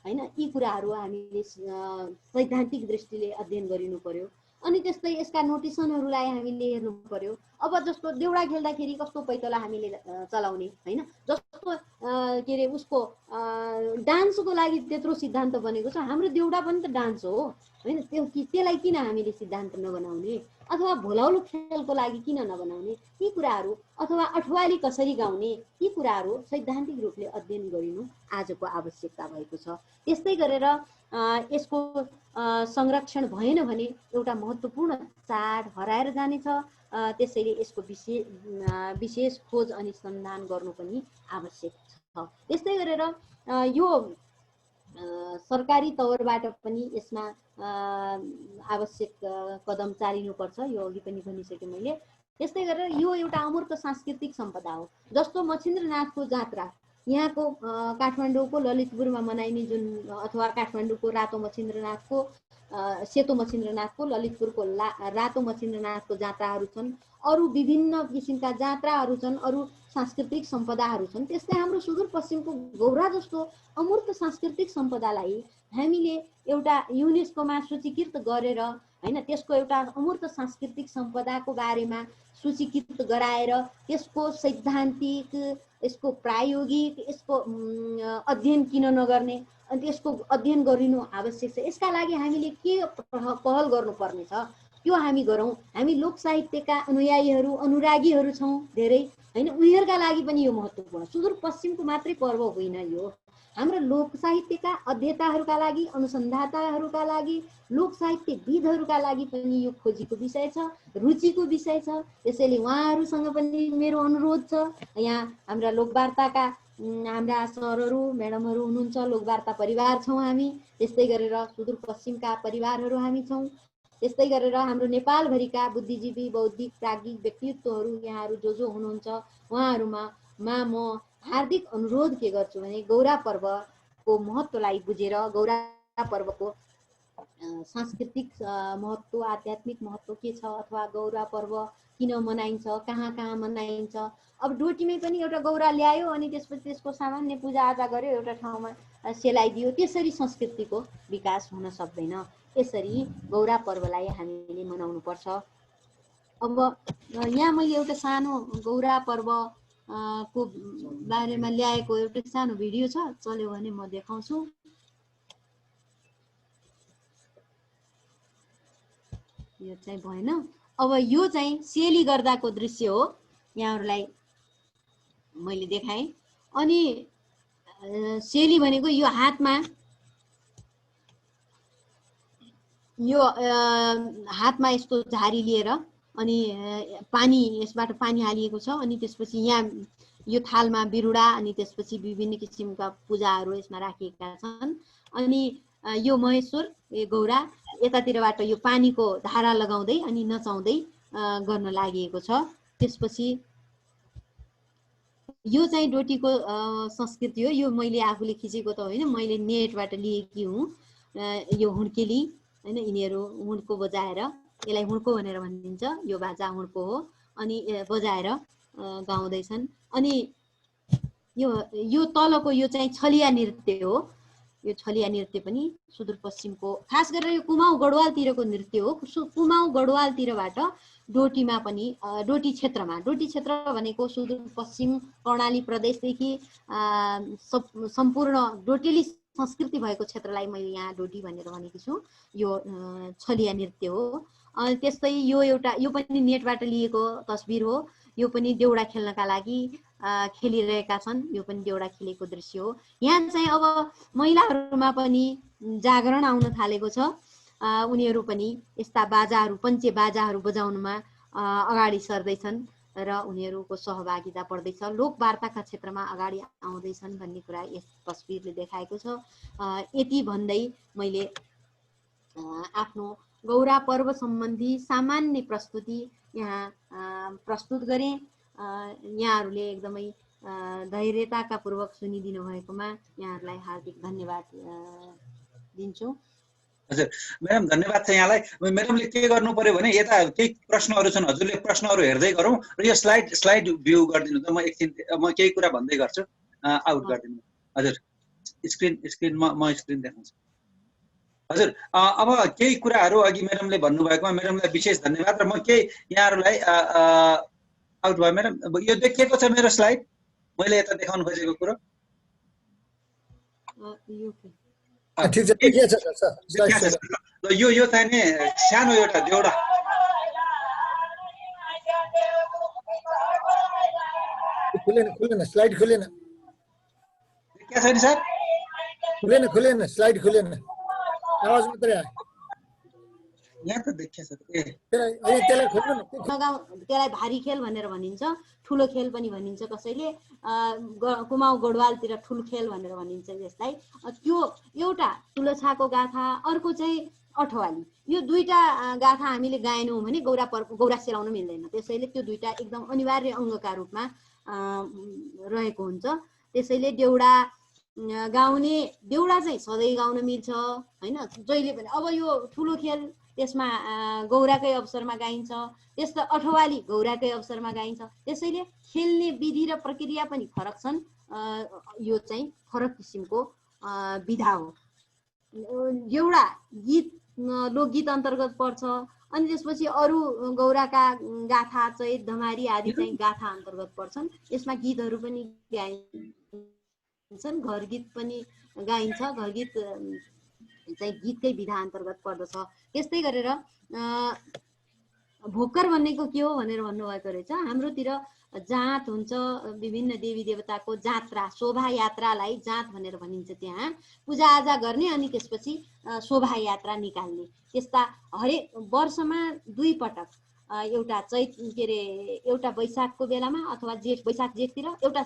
हैन? यी कुराहरू हामीले सैद्धान्तिक दृष्टिले अध्ययन गरिनु पर्यो। अनि त्यस्तै यसका नोटिसनहरूलाई हामीले हेर्नु पर्यो। अब जस्तो देउडा खेल्दाखेरि कस्तो पैताला हामीले चलाउने, हैन? जस्तो के अरे उसको डान्सको लागि त्यत्रो सिद्धान्त बनेको छ। हाम्रो देउडा पनि त डान्स हो, हैन? त्यसलाई किन हामीले सिद्धान्त नबनाउने? अथवा भोलाउलो खेलको लागि किन नबनाउने? यी कुराहरू, अथवा अठवाली कसरी गाउने, यी कुराहरू सैद्धान्तिक रूपले अध्ययन गरिनु आजको आवश्यकता भएको छ। त्यस्तै गरेर यसको संरक्षण भएन भने एउटा महत्त्वपूर्ण चाड हराएर जानेछ। त्यसैले यसको विशेष खोज अनि अनुसन्धान गर्नु पनि आवश्यक छ। त्यस्तै गरेर यो सरकारी तवरबाट पनि यसमा आवश्यक कदम चालिनुपर्छ। यो अघि पनि भनिसकेँ मैले। त्यस्तै गरेर यो एउटा अमूर्त सांस्कृतिक सम्पदा हो। जस्तो मच्छिन्द्रनाथको जात्रा यहाँको काठमाडौँको ललितपुरमा मनाइने जुन, अथवा काठमाडौँको रातो मच्छिन्द्रनाथको, सेतो मच्छिन्द्रनाथको, ललितपुरको रातो मच्छिन्द्रनाथको जात्राहरू छन्। अरू विभिन्न किसिमका जात्राहरू छन्, अरू सांस्कृतिक सम्पदाहरू छन्। त्यस्तै हाम्रो सुदूरपश्चिमको गौरा जस्तो अमूर्त सांस्कृतिक सम्पदालाई हामीले एउटा युनेस्कोमा सूचीकृत गरेर, हैन, त्यसको एउटा अमूर्त सांस्कृतिक सम्पदाको बारेमा सूचीकृत गराएर त्यसको सैद्धान्तिक, यसको प्रायोगिक, यसको अध्ययन किन नगर्ने? अनि त्यसको अध्ययन गरिनु आवश्यक छ। यसका लागि हामीले के पहल गर्नुपर्ने छ त्यो हामी गरौँ। हामी लोक साहित्यका अनुयायीहरू, अनुरागीहरू छौँ धेरै, हैन? उनीहरूका लागि पनि यो महत्त्वपूर्ण। सुदूरपश्चिमको मात्रै पर्व होइन यो, हाम्रो लोक साहित्यका अध्येताहरूका लागि, अनुसन्धाताहरूका लागि, लोक साहित्यविदहरूका लागि पनि यो खोजीको विषय छ, रुचिको विषय छ। त्यसैले उहाँहरूसँग पनि मेरो अनुरोध छ। यहाँ हाम्रा लोकवार्ताका हाम्रा सरहरू म्याडमहरू हुनुहुन्छ, लोकवार्ता परिवार छौँ हामी। त्यस्तै गरेर सुदूरपश्चिमका परिवारहरू हामी छौँ। त्यस्तै गरेर हाम्रो नेपालभरिका बुद्धिजीवी, बौद्धिक, प्राज्ञिक व्यक्तित्वहरू यहाँहरू जो हुनुहुन्छ, उहाँहरूमा म हार्दिक अनुरोध के गर्छु भने गौरा पर्वको महत्त्वलाई बुझेर गौरा पर्वको सांस्कृतिक महत्त्व, आध्यात्मिक महत्त्व के छ, अथवा गौरा पर्व किन मनाइन्छ, कहाँ कहाँ मनाइन्छ। अब डोटीमै पनि एउटा गौरा ल्यायो अनि त्यसपछि त्यसको सामान्य पूजाआजा गर्यो, एउटा ठाउँमा सेलाइदियो, त्यसरी संस्कृतिको विकास हुन सक्दैन। यसरी गौरा पर्वलाई हामीले मनाउनुपर्छ। अब यहाँ मैले एउटा सानो गौरा पर्व को बारेमा ल्याएको एउटा सानो भिडियो छ, चल्यो भने म देखाउँछु। यो चाहिँ भएन। अब यो चाहिँ सेली गर्दाको दृश्य हो, यहाँहरूलाई मैले देखाएँ। अनि सेली भनेको यो हातमा यस्तो झारी लिएर अनि पानी, यसबाट पानी हालिएको छ। अनि त्यसपछि यहाँ यो थालमा बिरुवा अनि त्यसपछि विभिन्न किसिमका पूजाहरू यसमा राखिएका छन्। अनि यो महेश्वर गौरा यतातिरबाट यो पानीको धारा लगाउँदै अनि नचाउँदै गर्न लागि छ। त्यसपछि यो चाहिँ डोटीको संस्कृति हो। यो मैले आफूले खिचेको त होइन, मैले नेटबाट लिएकी हुँ। यो हुड्केली हैन, यिनीहरू हुड्को बजाएर, यसलाई हुड्को भनेर भनिन्छ, यो बाजा हुड्को हो। अनि बजाएर गाउँदैछन्। अनि यो तलको यो चाहिँ छलिया नृत्य हो। यो छलिया नृत्य पनि सुदूरपश्चिमको, खास गरेर यो कुमाउ गढवालतिरको नृत्य हो। कुमाउ गढवालतिरबाट डोटीमा पनि, डोटी क्षेत्र भनेको सुदूरपश्चिम कर्णाली प्रदेशदेखि सम्पूर्ण डोटेली संस्कृति भएको क्षेत्रलाई मैले यहाँ डोटी भनेर भनेकी छु। यो छलिया नृत्य हो। त्यस्तै यो पनि नेटबाट लिएको तस्बिर हो। यो पनि देउडा खेल्नका लागि खेलिरहेका छन्। यो पनि देउडा खेलेको दृश्य हो। यहाँ चाहिँ अब महिलाहरूमा पनि जागरण आउन थालेको छ। उनीहरू पनि यस्ता बाजाहरू, पञ्चे बाजाहरू बजाउनुमा अगाडि सर्दैछन् र उनीहरूको सहभागिता बढ्दैछ, लोकवार्ताका क्षेत्रमा अगाडि आउँदैछन् भन्ने कुरा यस तस्बिरले देखाएको छ। यति भन्दै मैले आफ्नो गौरा पर्व सम्बन्धी सामान्य प्रस्तुति यहाँ प्रस्तुत गरेँ। यहाँहरूले एकदमै धैर्यताका पूर्वक सुनिदिनु भएकोमा यहाँहरूलाई हार्दिक धन्यवाद दिन्छु। हजुर म्याडम, धन्यवाद छ यहाँलाई। म्याडमले के गर्नु पर्यो भने यता केही प्रश्नहरू छन्, हजुरले प्रश्नहरू हेर्दै गरौँ र यो स्लाइड भ्यू गरिदिनु त। म एकछिन केही कुरा भन्दै गर्छु, आउट गरिदिनु। हजुर स्क्रिन म स्क्रिन देखाउँछु। हजुर अब केही कुराहरू अघि म्याडमले भन्नुभएकोमा म्याडमलाई विशेष धन्यवाद। र म केही यहाँहरूलाई आउट भयो म्याडम। यो देखिएको छ मेरो स्लाइड, मैले यता देखाउनु खोजेको कुरो? ठिक छ, देखिएको छ सर। यो चाहिँ नि सानो एउटा देउडा। खुलेन स्लाइड खुलेन। देखिएको छैन सर? खुलेन स्लाइड खुलेन, आवाज मात्रै आयो। यहाँ त देखिएको छ। त्यसलाई खोल्नु न। त्यसलाई भारी खेल भनेर भनिन्छ, ठुलो खेल पनि भनिन्छ। कसैले कुमाउ गढवालतिर ठुलो खेल भनेर भनिन्छ यसलाई। त्यो एउटा ठुलो छाको गाथा, अर्को चाहिँ अठवाली। यो दुईटा गाथा हामीले गाएनौँ भने गौरा सेलाउन मिल्दैन। त्यसैले त्यो दुईटा एकदम अनिवार्य अङ्गका रूपमा रहेको हुन्छ। त्यसैले देउडा गाउने, देउडा चाहिँ सधैँ गाउन मिल्छ होइन, जहिले पनि। अब यो ठुलो खेल त्यसमा गौराकै अवसरमा गाइन्छ, त्यस्तो अठवाली गौराकै अवसरमा गाइन्छ। त्यसैले खेल्ने विधि र प्रक्रिया पनि फरक छन्। यो चाहिँ फरक किसिमको विधा हो। देउडा गीत लोकगीत अन्तर्गत पर्छ। अनि त्यसपछि अरू गौराका गाथा, चैत, धमारी आदि चाहिँ गाथा अन्तर्गत पर्छन्। यसमा गीतहरू पनि गाइन्छन्, घर गीत पनि गाइन्छ। घर गीत चाहिँ गीतकै विधा अन्तर्गत पर्दछ। त्यस्तै गरेर भोकर भनेको के हो भनेर भन्नुभएको रहेछ। हाम्रोतिर जात हुन्छ, विभिन्न देवी देवताको जात्रा शोभा यात्रालाई जात भनेर भनिन्छ। त्यहाँ पूजाआजा गर्ने अनि त्यसपछि शोभा यात्रा निकाल्ने, त्यस्ता हरेक वर्षमा 2 पटक, एउटा चैत के अरे एउटा वैशाखको बेलामा अथवा वैशाख जेठतिर, एउटा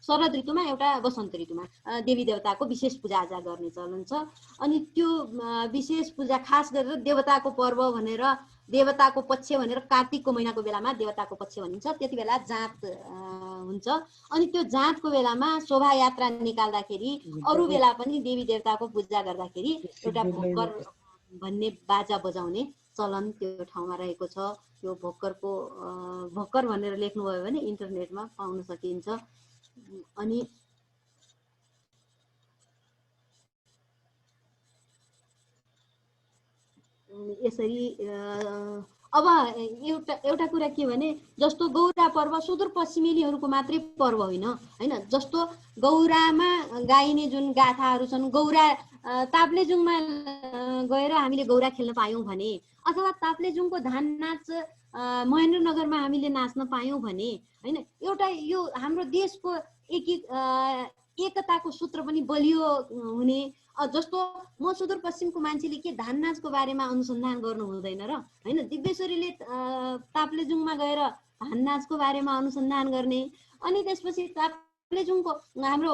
शरद ऋतुमा एउटा वसन्त ऋतुमा देवी देवताको विशेष पूजाआजा गर्ने चलन छ। अनि त्यो विशेष पूजा खास गरेर देवताको पर्व भनेर, देवताको पक्ष भनेर कार्तिकको महिनाको बेलामा देवताको पक्ष भनिन्छ, त्यति बेला जाँत हुन्छ। अनि त्यो जाँतको बेलामा शोभा यात्रा निकाल्दाखेरि अरू बेला पनि देवी देवताको पूजा गर्दाखेरि एउटा भोकर भन्ने बाजा बजाउने चलन त्यो ठाउँमा रहेको छ। त्यो भोकर भनेर लेख्नुभयो भने इन्टरनेटमा पाउन सकिन्छ। अनि यसरी अब एउटा कुरा के भने, जस्तो गौरा पर्व सुदूरपश्चिमेलीहरूको मात्रै पर्व होइन हैन। जस्तो गौरामा गाइने जुन गाथाहरू छन्, गौरा ताप्लेजुङमा गएर हामीले गौरा खेल्न पायौँ भने, अथवा ताप्लेजुङको धान नाच महेन्द्रनगरमा हामीले नाच्न पायौँ भने हैन, एउटा यो हाम्रो देशको एकताको सूत्र पनि बलियो हुने। जस्तो म सुदूरपश्चिमको मान्छेले के धान नाचको बारेमा अनुसन्धान गर्नु हुँदैन र हैन, दिव्येश्वरीले ताप्लेजुङमा गएर धान नाचको बारेमा अनुसन्धान गर्ने। अनि त्यसपछि ताप्लेजुङको हाम्रो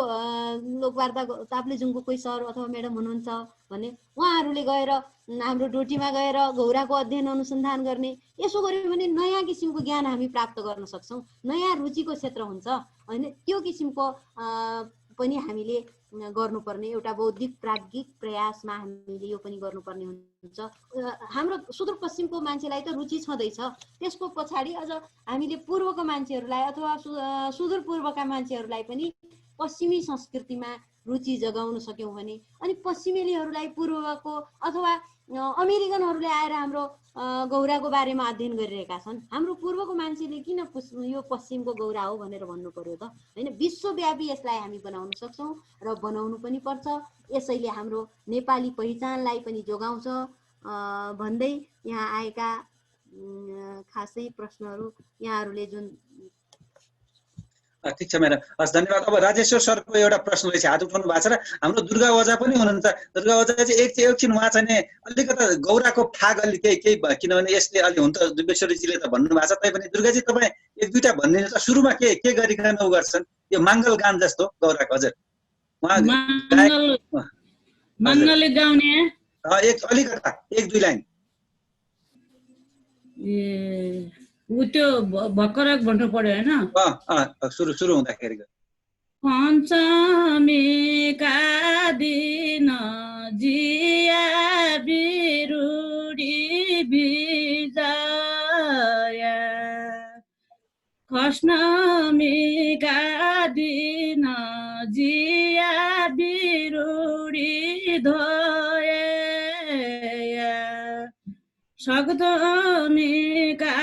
लोकवार्ता ताप्लेजुङको कोही सर अथवा म्याडम हुनुहुन्छ भने उहाँहरूले गएर हाम्रो डोटीमा गएर गौराको अध्ययन अनुसन्धान गर्ने। यसो गर्यो भने नयाँ किसिमको ज्ञान हामी प्राप्त गर्न सक्छौँ, नयाँ रुचिको क्षेत्र हुन्छ हैन। त्यो किसिमको पनि हामीले गर्नुपर्ने, एउटा बौद्धिक प्राज्ञिक प्रयासमा हामीले यो पनि गर्नुपर्ने हुन्छ। हाम्रो सुदूरपश्चिमको मान्छेलाई त रुचि छँदैछ, त्यसको पछाडि अझ हामीले पूर्वको मान्छेहरूलाई अथवा सुदूरपूर्वका मान्छेहरूलाई पनि पश्चिमी संस्कृतिमा रुचि जगाउन सक्यौँ भने, अनि पश्चिमेलीहरूलाई पूर्वको अथवा अमेरिकनहरूले आएर हाम्रो गौराको बारेमा अध्ययन गरिरहेका छन्, हाम्रो पूर्वको मान्छेले किन यो पश्चिमको गौरा हो भनेर भन्नु पर्यो त हैन। विश्वव्यापी यसलाई हामी बनाउन सक्छौँ र बनाउनु पनि पर्छ। यसैले हाम्रो नेपाली पहिचानलाई पनि जोगाउँछ भन्दै यहाँ आएका खासै प्रश्नहरू यहाँहरूले जुन ठिक छ म्याडम, हस् धन्यवाद। अब राजेश्वर सरको एउटा प्रश्न रहेछ, हात उठाउनु भएको छ र हाम्रो दुर्गा ओझा पनि हुनुहुन्छ। दुर्गा ओझा चाहिँ एकछिन उहाँ चाहिँ अलिकता गौराको फाग अलि केही किनभने यसले अलि हुन त दिव्येश्वरीजीले त भन्नुभएको छ, तैपनि दुर्गाजी तपाईँ 1-2टा भनिदिनु त। सुरुमा के गरिकन उ गर्छन् यो मङ्गल गान जस्तो गौराको? हजुर, उहाँ मङ्गलले गाउने अलिकता 1-2 लाइन त्यो भर्खर भन्नु पर्यो होइन? सुरु हुँदाखेरि पञ्चमीका दिन जिया बिरुडी बिजया, खष्टमीका दिन जिया बिरुडी धोया, सक्दमीका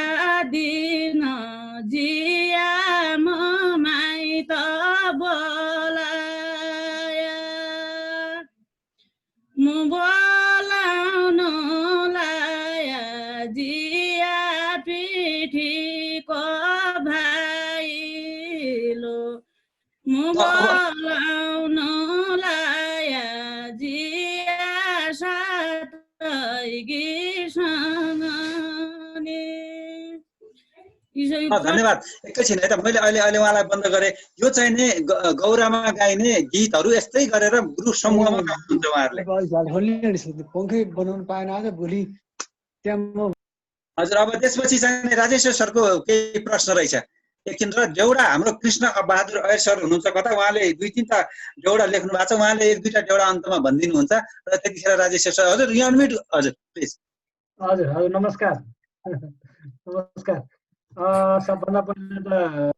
दिन जिया माइत बोलाया, बोलाउन लाया जिया पिठीको भाइलो, बोलाउन लाया जिया सातै धन्यवाद। एकैछिन है त, मैले अहिले उहाँलाई बन्द गरेँ। यो चाहिँ नि गौरामा गाइने गीतहरू यस्तै गरेर ग्रुप समूहमा गाउनुहुन्छ उहाँहरूले। हजुर, अब त्यसपछि चाहिँ राजेश्वर सरको केही प्रश्न रहेछ एकछिन। र देउडा हाम्रो कृष्ण बहादुर अयर सर हुनुहुन्छ कता, उहाँले 2-3टा देउडा लेख्नु भएको छ, उहाँले 1-2टा देउडा अन्तमा भनिदिनुहुन्छ र त्यतिखेर राजेश्वर सर हजुर यहाँ अनम्युट। हजुर प्लिज। हजुर नमस्कार। नमस्कार। सबभन्दा पहिला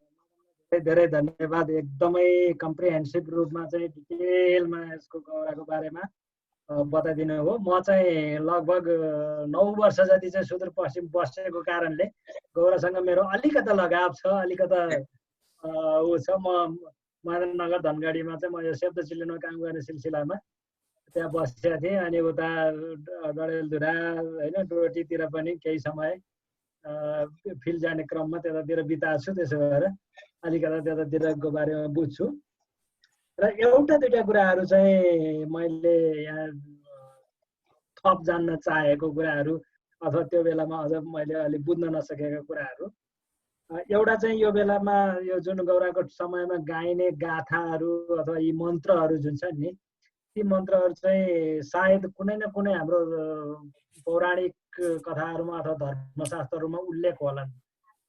त धेरै धन्यवाद। एकदमै कम्प्रिहेन्सिभ रूपमा चाहिँ डिटेलमा यसको गौराको बारेमा बताइदिनु हो। म चाहिँ लगभग 9 वर्ष जति चाहिँ सुदूरपश्चिम बसेको कारणले गौरासँग मेरो अलिकता लगाव छ, अलिकता ऊ छ। म महेन्द्रनगर धनगढीमा चाहिँ म यो शब्द चिल्ड्रेनमा काम गर्ने सिलसिलामा त्यहाँ बसेको थिएँ। अनि उता डडेलधुरा होइन डोटीतिर पनि केही समय फिल्ड जाने क्रममा त्यतातिर बिताएको छु, त्यसो भएर अलिकता त्यतातिरको बारेमा बुझ्छु। र एउटा दुईटा कुराहरू चाहिँ मैले यहाँ थप जान्न चाहेको कुराहरू अथवा त्यो बेलामा अझ मैले अलिक बुझ्न नसकेका कुराहरू, एउटा चाहिँ यो बेलामा यो जुन गौराको समयमा गाइने गाथाहरू अथवा यी मन्त्रहरू जुन छन् नि, ती मन्त्रहरू चाहिँ सायद कुनै न कुनै हाम्रो पौराणिक कथाहरूमा अथवा धर्मशास्त्रहरूमा उल्लेख होलान्।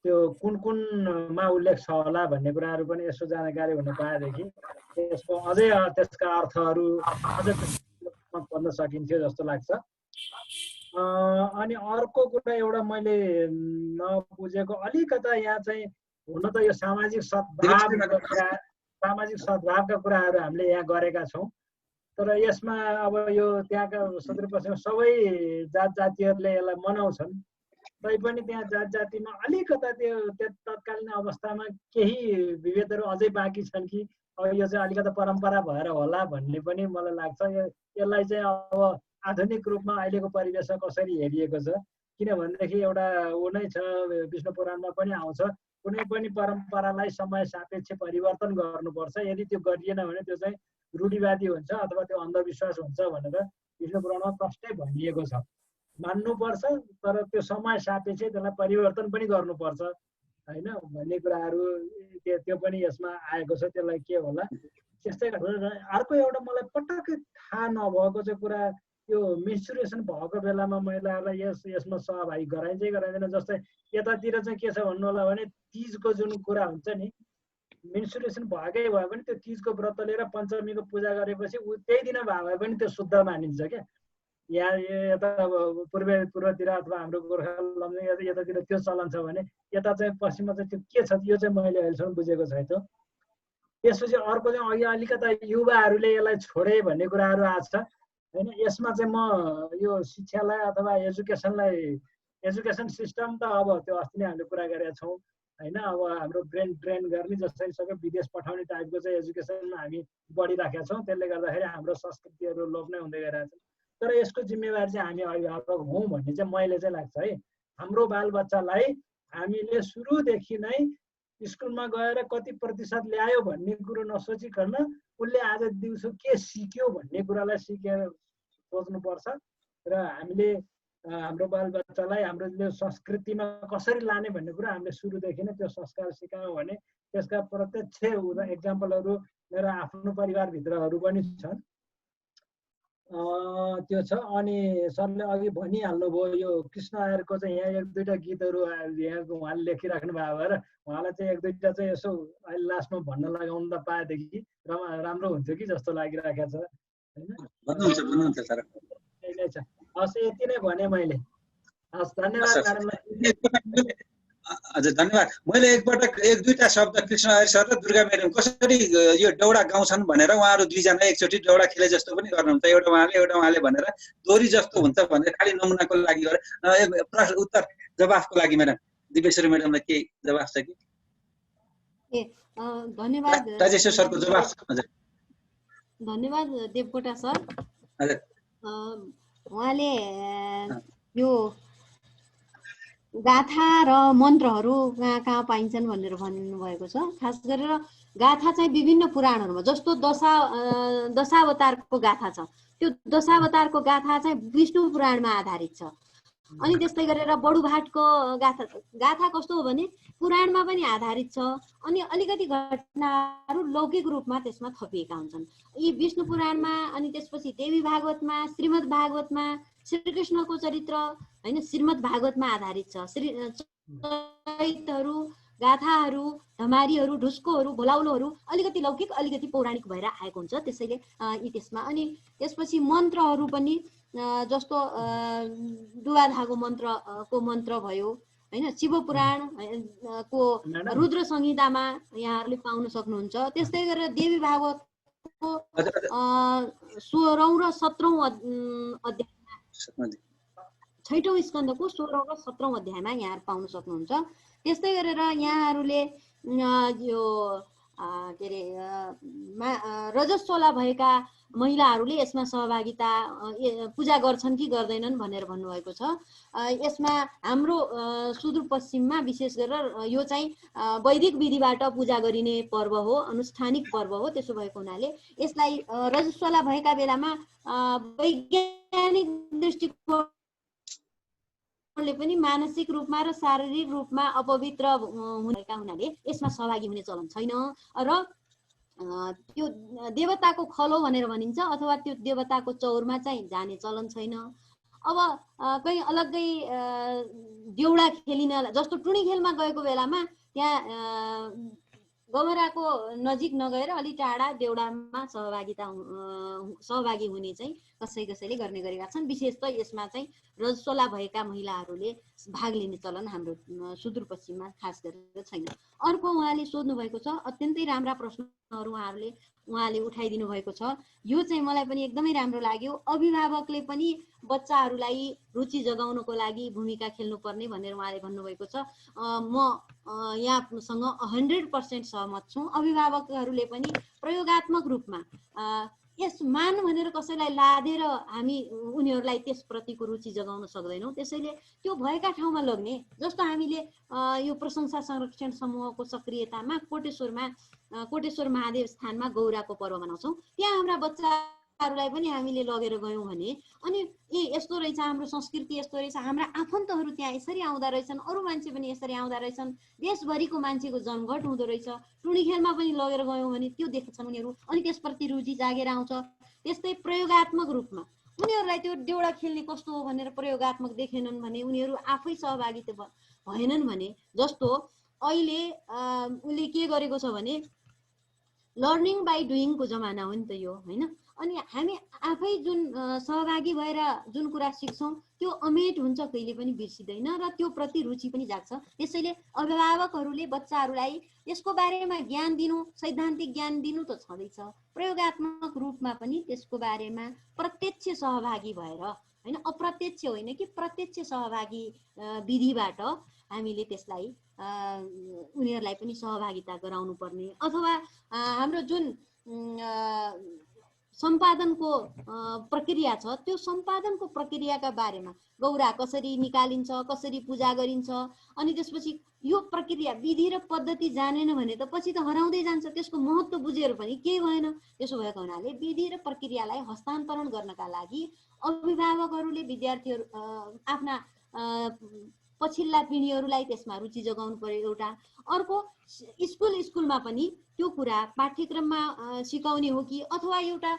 त्यो कुन कुनमा उल्लेख छ होला भन्ने कुराहरू पनि यसो जानकारी हुन पाएदेखि त्यसको अझै त्यसका अर्थहरू अझै भन्न सकिन्थ्यो जस्तो लाग्छ। अनि अर्को कुरा एउटा मैले नबुझेको अलिकता यहाँ चाहिँ, हुन त यो सामाजिक सद्भावका कुराहरू हामीले यहाँ गरेका छौँ, तर यसमा अब यो त्यहाँका सुदूरपश्चिममा सबै जात जातिहरूले यसलाई मनाउँछन्, तैपनि त्यहाँ जात जातिमा अलिकता त्यो तत्कालीन अवस्थामा केही विभेदहरू अझै बाँकी छन् कि अब यो चाहिँ अलिकता परम्परा भएर होला भन्ने पनि मलाई लाग्छ। यसलाई चाहिँ अब आधुनिक रूपमा अहिलेको परिवेशमा कसरी हेरिएको छ, किनभनेदेखि एउटा ऊ नै छ, विष्णु पुराणमा पनि आउँछ, कुनै पनि परम्परालाई समय सापेक्ष परिवर्तन गर्नुपर्छ, यदि त्यो गरिएन भने त्यो चाहिँ रूढिवादी हुन्छ अथवा त्यो अन्धविश्वास हुन्छ भनेर विष्णु पुराणमा प्रष्टै भनिएको छ। मान्नुपर्छ, तर त्यो समय सापेक्ष त्यसलाई परिवर्तन पनि गर्नुपर्छ होइन भन्ने कुराहरू त्यो पनि यसमा आएको छ। त्यसलाई के होला त्यस्तै अर्को एउटा मलाई पटक्कै थाहा नभएको चाहिँ कुरा, यो मेन्स्ट्रुएसन भएको बेलामा महिलाहरूलाई यसमा सहभागी गराइन्छ गराइँदैन। जस्तै यतातिर चाहिँ के छ भन्नु होला भने, तीजको जुन कुरा हुन्छ नि, मेन्स्ट्रुएसन भएकै भए पनि त्यो तीजको व्रत लिएर पञ्चमीको पूजा गरेपछि त्यही दिन भए पनि त्यो शुद्ध मानिन्छ क्या। यहाँ यता पूर्वतिर अथवा हाम्रो गोर्खा लम्जुङ यतातिर त्यो चलन छ भने, यता चाहिँ पश्चिममा चाहिँ त्यो के छ, यो चाहिँ मैले अहिलेसम्म बुझेको छैन। त्यसपछि अर्को चाहिँ अघि अलिकता युवाहरूले यसलाई छोडे भन्ने कुराहरू आएको छ होइन। यसमा चाहिँ म यो शिक्षालाई अथवा एजुकेसन सिस्टम त अब त्यो अस्ति नै हामीले कुरा गरेका छौँ होइन। अब हाम्रो ब्रेन ट्रेन गर्ने जसरी सबै विदेश पठाउने टाइपको चाहिँ एजुकेसनमा हामी बढिराखेका छौँ, त्यसले गर्दाखेरि हाम्रो संस्कृतिहरू लोप नै हुँदै गइरहेको छ। तर यसको जिम्मेवारी चाहिँ हामी अभिभावक हौँ भन्ने चाहिँ मैले चाहिँ लाग्छ है। हाम्रो बालबच्चालाई हामीले सुरुदेखि नै स्कुलमा गएर कति प्रतिशत ल्यायो भन्ने कुरो नसोचिकन उसले आज दिउँसो के सिक्यो भन्ने कुरालाई सिकेर सोच्नुपर्छ। र हामीले हाम्रो बालबच्चालाई हाम्रो संस्कृतिमा कसरी लाने भन्ने कुरा हामीले सुरुदेखि नै त्यो संस्कार सिकायौँ भने त्यसका प्रत्यक्ष एक्जाम्पलहरू मेरो आफ्नो परिवारभित्रहरू पनि छन्। त्यो छ। अनि सरले अघि भनिहाल्नुभयो यो कृष्ण आयरको चाहिँ यहाँ एक दुईवटा गीतहरू यहाँ उहाँले लेखिराख्नु भएको भएर उहाँलाई चाहिँ एक दुईवटा चाहिँ यसो अहिले लास्टमा भन्न लगाउनु त पाएदेखि राम्रो हुन्थ्यो कि जस्तो लागिरहेको छ होइन। हस् यति नै भने मैले। हस् धन्यवाद म्याडमलाई। हजुर धन्यवाद। मैले एकपटक एक दुईवटा शब्द कृष्ण आर्य सर र दुर्गा म्याडम कसरी यो डौडा गाउँछन् भनेर उहाँहरू दुईजना एकचोटि डौडा खेले जस्तो पनि गर्नुहुन्छ, एउटा उहाँले भनेर दोहोरी जस्तो हुन्छ भनेर खालि नमुनाको लागि गरेर उत्तर जवाफको लागि म्याडम दिपेश्वरी म्याडमलाई के जवाफ छ कि? धन्यवाद राजेश्वर सरको जवाफ। हजुर धन्यवाद देवकोटा सर। हजुर उहाँले यो गाथा र मन्त्रहरू कहाँ कहाँ पाइन्छन् भनेर भन्नुभएको छ। खास गरेर गाथा चाहिँ विभिन्न पुराणहरूमा, जस्तो दशावतारको गाथा छ, त्यो दशावतारको गाथा चाहिँ विष्णु पुराणमा आधारित छ। अनि त्यस्तै गरेर बडुभाटको गाथा कस्तो हो भने पुराणमा पनि आधारित छ, अनि अलिकति घटनाहरू लौकिक रूपमा त्यसमा थपिएका हुन्छन्। यी विष्णु पुराणमा अनि त्यसपछि देवी भागवतमा, श्रीमद् भागवतमा श्रीकृष्णको चरित्र होइन श्रीमद् भागवतमा आधारित छ। चरित्रहरू, गाथाहरू, धमारीहरू, ढुस्कोहरू, भोलाउलोहरू अलिकति लौकिक अलिकति पौराणिक भएर आएको हुन्छ, त्यसैले यी त्यसमा। अनि त्यसपछि मन्त्रहरू पनि जस्तो दुवाधागो मन्त्रको मन्त्र भयो होइन, शिवपुराण को रुद्र संहितामा यहाँहरूले पाउन सक्नुहुन्छ। त्यस्तै गरेर देवी भागवतको 16औं र 17औं अध्यायमा, 6औं स्कन्धको 16औं र 17औं अध्यायमा यहाँहरू पाउन सक्नुहुन्छ। त्यस्तै गरेर यहाँहरूले यो के अरे रजस्वला भएका महिलाहरूले यसमा सहभागिता पूजा गर्छन् कि गर्दैनन् भनेर भन्नुभएको छ। यसमा हाम्रो सुदूरपश्चिममा विशेष गरेर यो चाहिँ वैदिक विधिबाट पूजा गरिने पर्व हो, अनुष्ठानिक पर्व हो। त्यसो भएको हुनाले यसलाई रजस्वला भएका बेलामा वैज्ञानिक दृष्टिकोणले पनि मानसिक रूपमा र शारीरिक रूपमा अपवित्र भएका हुनाले यसमा सहभागी हुने चलन छैन र त्यो देवताको खलो भनेर भनिन्छ अथवा त्यो देवताको चौरमा चाहिँ जाने चलन छैन। अब कहीँ अलग्गै देउडा खेलिन जस्तो टुणी खेलमा गएको बेलामा त्यहाँ गमराको नजिक नगएर अलि टाढा देउडामा सहभागी हुने चाहिँ कसैले गर्ने गरेका छन्। विशेष त यसमा चाहिँ रजस्वला भएका महिलाहरूले भाग लिने चलन हाम्रो सुदूरपश्चिममा खास गरेर छैन। अर्को उहाँले सोध्नु भएको छ, अत्यन्तै राम्रा प्रश्नहरू उहाँले उठाइदिनु भएको छ। यो चाहिँ मलाई पनि एकदमै राम्रो लाग्यो। अभिभावकले पनि बच्चाहरूलाई रुचि जगाउनको लागि भूमिका खेल्नुपर्ने भनेर उहाँले भन्नुभएको छ। म यहाँसँग 100% सहमत छु। अभिभावकहरूले पनि प्रयोगात्मक रूपमा यस मान भनेर कसैलाई लादेर हामी उनीहरूलाई त्यसप्रतिको रुचि जगाउन सक्दैनौँ। त्यसैले त्यो भएका ठाउँमा लग्ने, जस्तो हामीले यो प्रशंसा संरक्षण समूहको सक्रियतामा कोटेश्वर महादेव स्थानमा गौराको पर्व मनाउँछौँ। त्यहाँ हाम्रा बच्चाहरूलाई पनि हामीले लगेर गयौँ भने अनि यस्तो रहेछ हाम्रो संस्कृति, यस्तो रहेछ, हाम्रा आफन्तहरू त्यहाँ यसरी आउँदा रहेछन्, अरू मान्छे पनि यसरी आउँदा रहेछन्, देशभरिको मान्छेको जमघट हुँदो रहेछ। टुणी खेलमा पनि लगेर गयौँ भने त्यो देख्छन् उनीहरू अनि त्यसप्रति रुचि जागेर आउँछ। त्यस्तै प्रयोगात्मक रूपमा उनीहरूलाई त्यो देउडा खेल्ने कस्तो हो भनेर प्रयोगात्मक देखेनन् भने, उनीहरू आफै सहभागी भएनन् भने, जस्तो अहिले उसले के गरेको छ भने लर्निङ बाई डुइङको जमाना हो नि त यो, होइन? अनि हामी आफै जुन सहभागी भएर जुन कुरा सिक्छौँ त्यो अमेट हुन्छ, कहिले पनि बिर्सिँदैन र त्यो प्रति रुचि पनि जाग्छ। त्यसैले अभिभावकहरूले बच्चाहरूलाई यसको बारेमा ज्ञान दिनु, सैद्धान्तिक ज्ञान दिनु त छँदैछ, प्रयोगात्मक रूपमा पनि त्यसको बारेमा प्रत्यक्ष सहभागी भएर, होइन अप्रत्यक्ष होइन कि प्रत्यक्ष सहभागी विधिबाट हामीले त्यसलाई उनीहरूलाई पनि सहभागिता गराउनु पर्ने। अथवा हाम्रो जुन सम्पादनको प्रक्रिया छ त्यो सम्पादनको प्रक्रियाका बारेमा, गौरा कसरी निकालिन्छ, कसरी पूजा गरिन्छ, अनि त्यसपछि यो प्रक्रिया विधि र पद्धति जानेन भने त पछि त हराउँदै जान्छ, त्यसको महत्त्व बुझेर पनि केही भएन। त्यसो भएको हुनाले विधि र प्रक्रियालाई हस्तान्तरण गर्नका लागि अभिभावकहरूले विद्यार्थीहरू आफ्ना पछिल्ला पिँढीहरूलाई त्यसमा रुचि जगाउनु पर्यो एउटा। अर्को स्कुलमा पनि त्यो कुरा पाठ्यक्रममा सिकाउने हो कि अथवा एउटा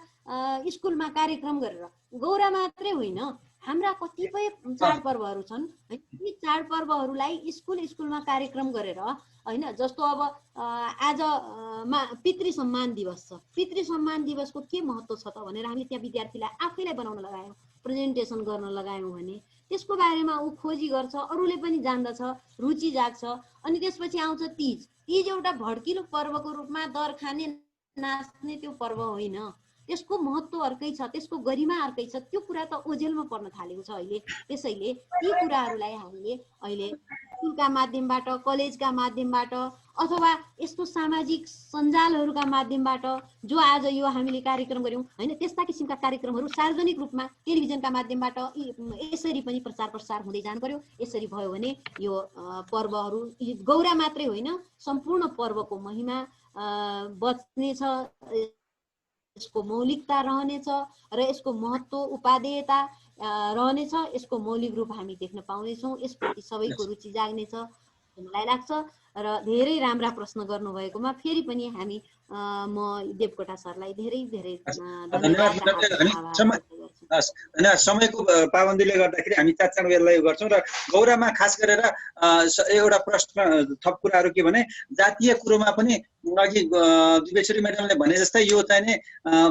स्कुलमा कार्यक्रम गरेर, गौरा मात्रै होइन हाम्रा कतिपय चाडपर्वहरू छन्, ती चाडपर्वहरूलाई स्कुलमा कार्यक्रम गरेर, होइन जस्तो अब आज पितृ सम्मान दिवस छ, पितृ सम्मान दिवसको के महत्त्व छ त भनेर हामीले त्यहाँ विद्यार्थीलाई आफैलाई बनाउन लगायौँ, प्रेजेन्टेसन गर्न लगायौँ भने त्यसको बारेमा ऊ खोजी गर्छ, अरूले पनि जान्दछ, रुचि जाग्छ। अनि त्यसपछि आउँछ तीज। तीज एउटा भड्किलो पर्वको रूपमा दर खाने नाच्ने त्यो पर्व होइन, त्यसको महत्त्व अर्कै छ, त्यसको गरिमा अर्कै छ। त्यो कुरा त ओझेलमा पर्न थालेको छ अहिले। त्यसैले ती कुराहरूलाई हामीले अहिले स्कुलका माध्यमबाट, कलेजका माध्यमबाट अथवा यस्तो सामाजिक सञ्जालहरूका माध्यमबाट जो आज यो हामीले कार्यक्रम गऱ्यौँ, होइन त्यस्ता किसिमका कार्यक्रमहरू सार्वजनिक रूपमा टेलिभिजनका माध्यमबाट यसरी पनि प्रचार प्रसार हुँदै जानु पर्यो। यसरी भयो भने यो पर्वहरू गौरा मात्रै होइन सम्पूर्ण पर्वको महिमा बच्नेछ, यसको मौलिकता रहनेछ र यसको महत्त्व उपादेयता रहनेछ। यसको मौलिक रूप हामी देख्न पाउनेछौँ, यसप्रति सबैको रुचि जाग्नेछ मलाई लाग्छ। र धेरै राम्रा प्रश्न गर्नुभएकोमा फेरि पनि हामी म देवकोटा सरलाई धेरै धेरै धन्यवाद। समयको पाबन्दीले गर्दाखेरि हामी चार बेरलाई गर्छौँ र गौरामा खास गरेर एउटा प्रश्न थप कुराहरू के भने जातीय कुरोमा पनि अघि दिवेश्वरी म्याडमले भने जस्तै यो चाहिँ नि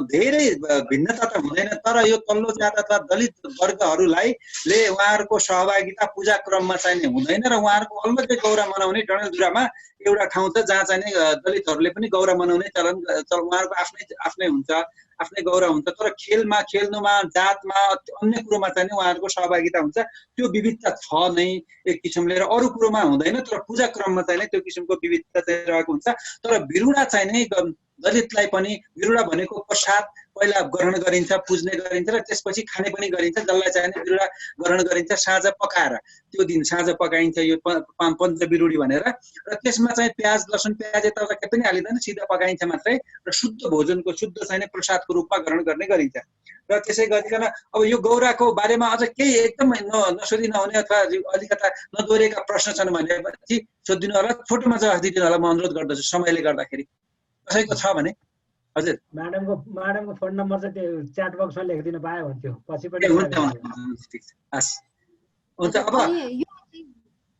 धेरै भिन्नता त हुँदैन, तर यो तल्लो जात अथवा दलित वर्गहरूलाई उहाँहरूको सहभागिता पूजा क्रममा चाहिँ हुँदैन र उहाँहरूको अलमत्तै गौरा मनाउने डडेलधुरामा एउटा ठाउँ छ जहाँ चाहिँ दलितहरूले पनि गौरा मनाउने चलन उहाँहरूको आफ्नै हुन्छ। आफ्नै गौरव हुन्छ, तर खेल्नुमा जातमा अन्य कुरोमा चाहिँ नि उहाँहरूको सहभागिता हुन्छ। त्यो विविधता छ नै एक किसिमले, र अरू कुरोमा हुँदैन, तर पूजा क्रममा चाहिँ त्यो किसिमको विविधता चाहिँ रहेको हुन्छ। तर बिरुवा चाहिँ नै दलितलाई पनि बिरुवा भनेको प्रसाद पहिला ग्रहण गरिन्छ, पुज्ने गरिन्छ, र त्यसपछि खाने पनि गरिन्छ। जसलाई चाहिँ बिरुवा ग्रहण गरिन्छ साँझ पकाएर, त्यो दिन साँझ पकाइन्छ यो पञ्चबिरुडी भनेर, र त्यसमा चाहिँ प्याज लसुन प्याज यताउता केही पनि हालिँदैन, सिधा पकाइन्छ मात्रै, र शुद्ध भोजनको शुद्ध चाहिँ प्रसादको रूपमा ग्रहण गर्ने गरिन्छ। र त्यसै गरिकन अब यो गौराको बारेमा अझ केही एकदम नसोधी नहुने अथवा अलिकता नदोहोरिएका प्रश्न छन् भनेपछि सोधिदिनु होला, फोटोमा जवाफ दिदिनु होला, म अनुरोध गर्दछु समयले गर्दाखेरि। कसैको छ भने हजुर। म्याडमको फोन नम्बर चाहिँ त्यो च्याट बक्समा लेखिदिनु पाए हुन्थ्यो, पछि पनि। हुन्छ हुन्छ, ठिक छ, हस् हुन्छ। अब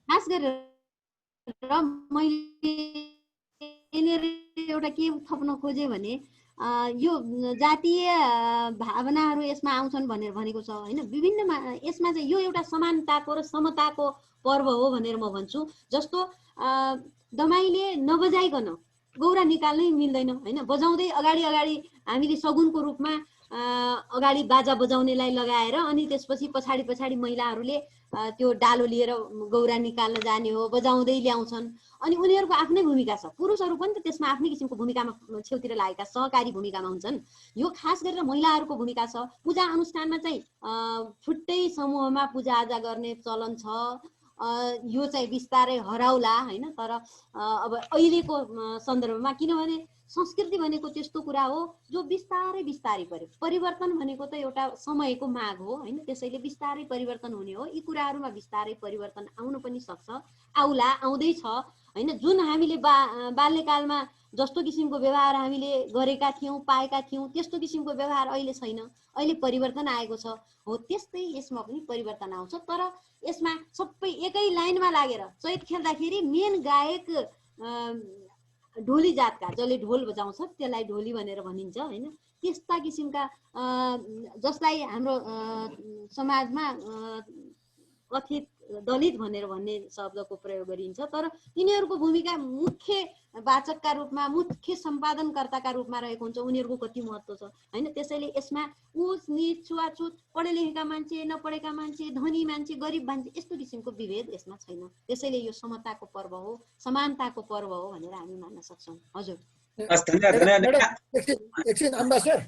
खास गरेर मैले यहाँनिर एउटा के थप्न खोजेँ भने यो जातीय भावनाहरू यसमा आउँछन् भनेर भनेको छ होइन। विभिन्न यसमा चाहिँ यो एउटा समानताको र समताको पर्व हो भनेर म भन्छु। जस्तो दमाईले नबजाइकन गौरा निकाल्नै मिल्दैन होइन। बजाउँदै अगाडि हामीले सगुनको रूपमा अगाडि बाजा बजाउनेलाई लगाएर अनि त्यसपछि पछाडि महिलाहरूले त्यो डालो लिएर गौरा निकाल्न जाने हो, बजाउँदै ल्याउँछन्। अनि उनीहरूको आफ्नै भूमिका छ। पुरुषहरू पनि त त्यसमा आफ्नै किसिमको भूमिकामा छेउतिर लागेका सहकारी भूमिकामा हुन्छन्। यो खास गरेर महिलाहरूको भूमिका छ। पूजा अनुष्ठानमा चाहिँ छुट्टै समूहमा पूजाआजा गर्ने चलन छ। यो चाहिँ बिस्तारै हराउला होइन। तर अब अहिलेको सन्दर्भमा, किनभने संस्कृति भनेको त्यस्तो कुरा हो जो बिस्तारै पर्यो। परिवर्तन भनेको त एउटा समयको माग हो होइन। त्यसैले बिस्तारै परिवर्तन हुने हो। यी कुराहरूमा बिस्तारै परिवर्तन आउन पनि सक्छ, आउला, आउँदैछ होइन। जुन हामीले बाल्यकालमा जस्तो किसिमको व्यवहार हामीले गरेका थियौँ, पाएका थियौँ, त्यस्तो किसिमको व्यवहार अहिले छैन। अहिले परिवर्तन आएको छ हो। त्यस्तै यसमा पनि परिवर्तन आउँछ। तर यसमा सबै एकै लाइनमा लागेर चैत खेल्दाखेरि मेन गायक ढोली जातका, जसले ढोल बजाउँछ त्यसलाई ढोली भनेर भनिन्छ होइन। त्यस्ता किसिमका जसलाई हाम्रो समाजमा कथित दलित भनेर भन्ने शब्दको प्रयोग गरिन्छ। तर तिनीहरूको भूमिका मुख्य वाचकका रूपमा, मुख्य सम्पादनकर्ताका रूपमा रहेको हुन्छ। उनीहरूको कति महत्त्व छ होइन। त्यसैले यसमा उच निच, छुवाछुत, पढे लेखेका मान्छे, नपढेका मान्छे, धनी मान्छे, गरिब मान्छे, यस्तो किसिमको विभेद यसमा छैन। त्यसैले यो समताको पर्व हो, समानताको पर्व हो भनेर हामी मान्न सक्छौँ। हजुर एकछिन अम्बासडर,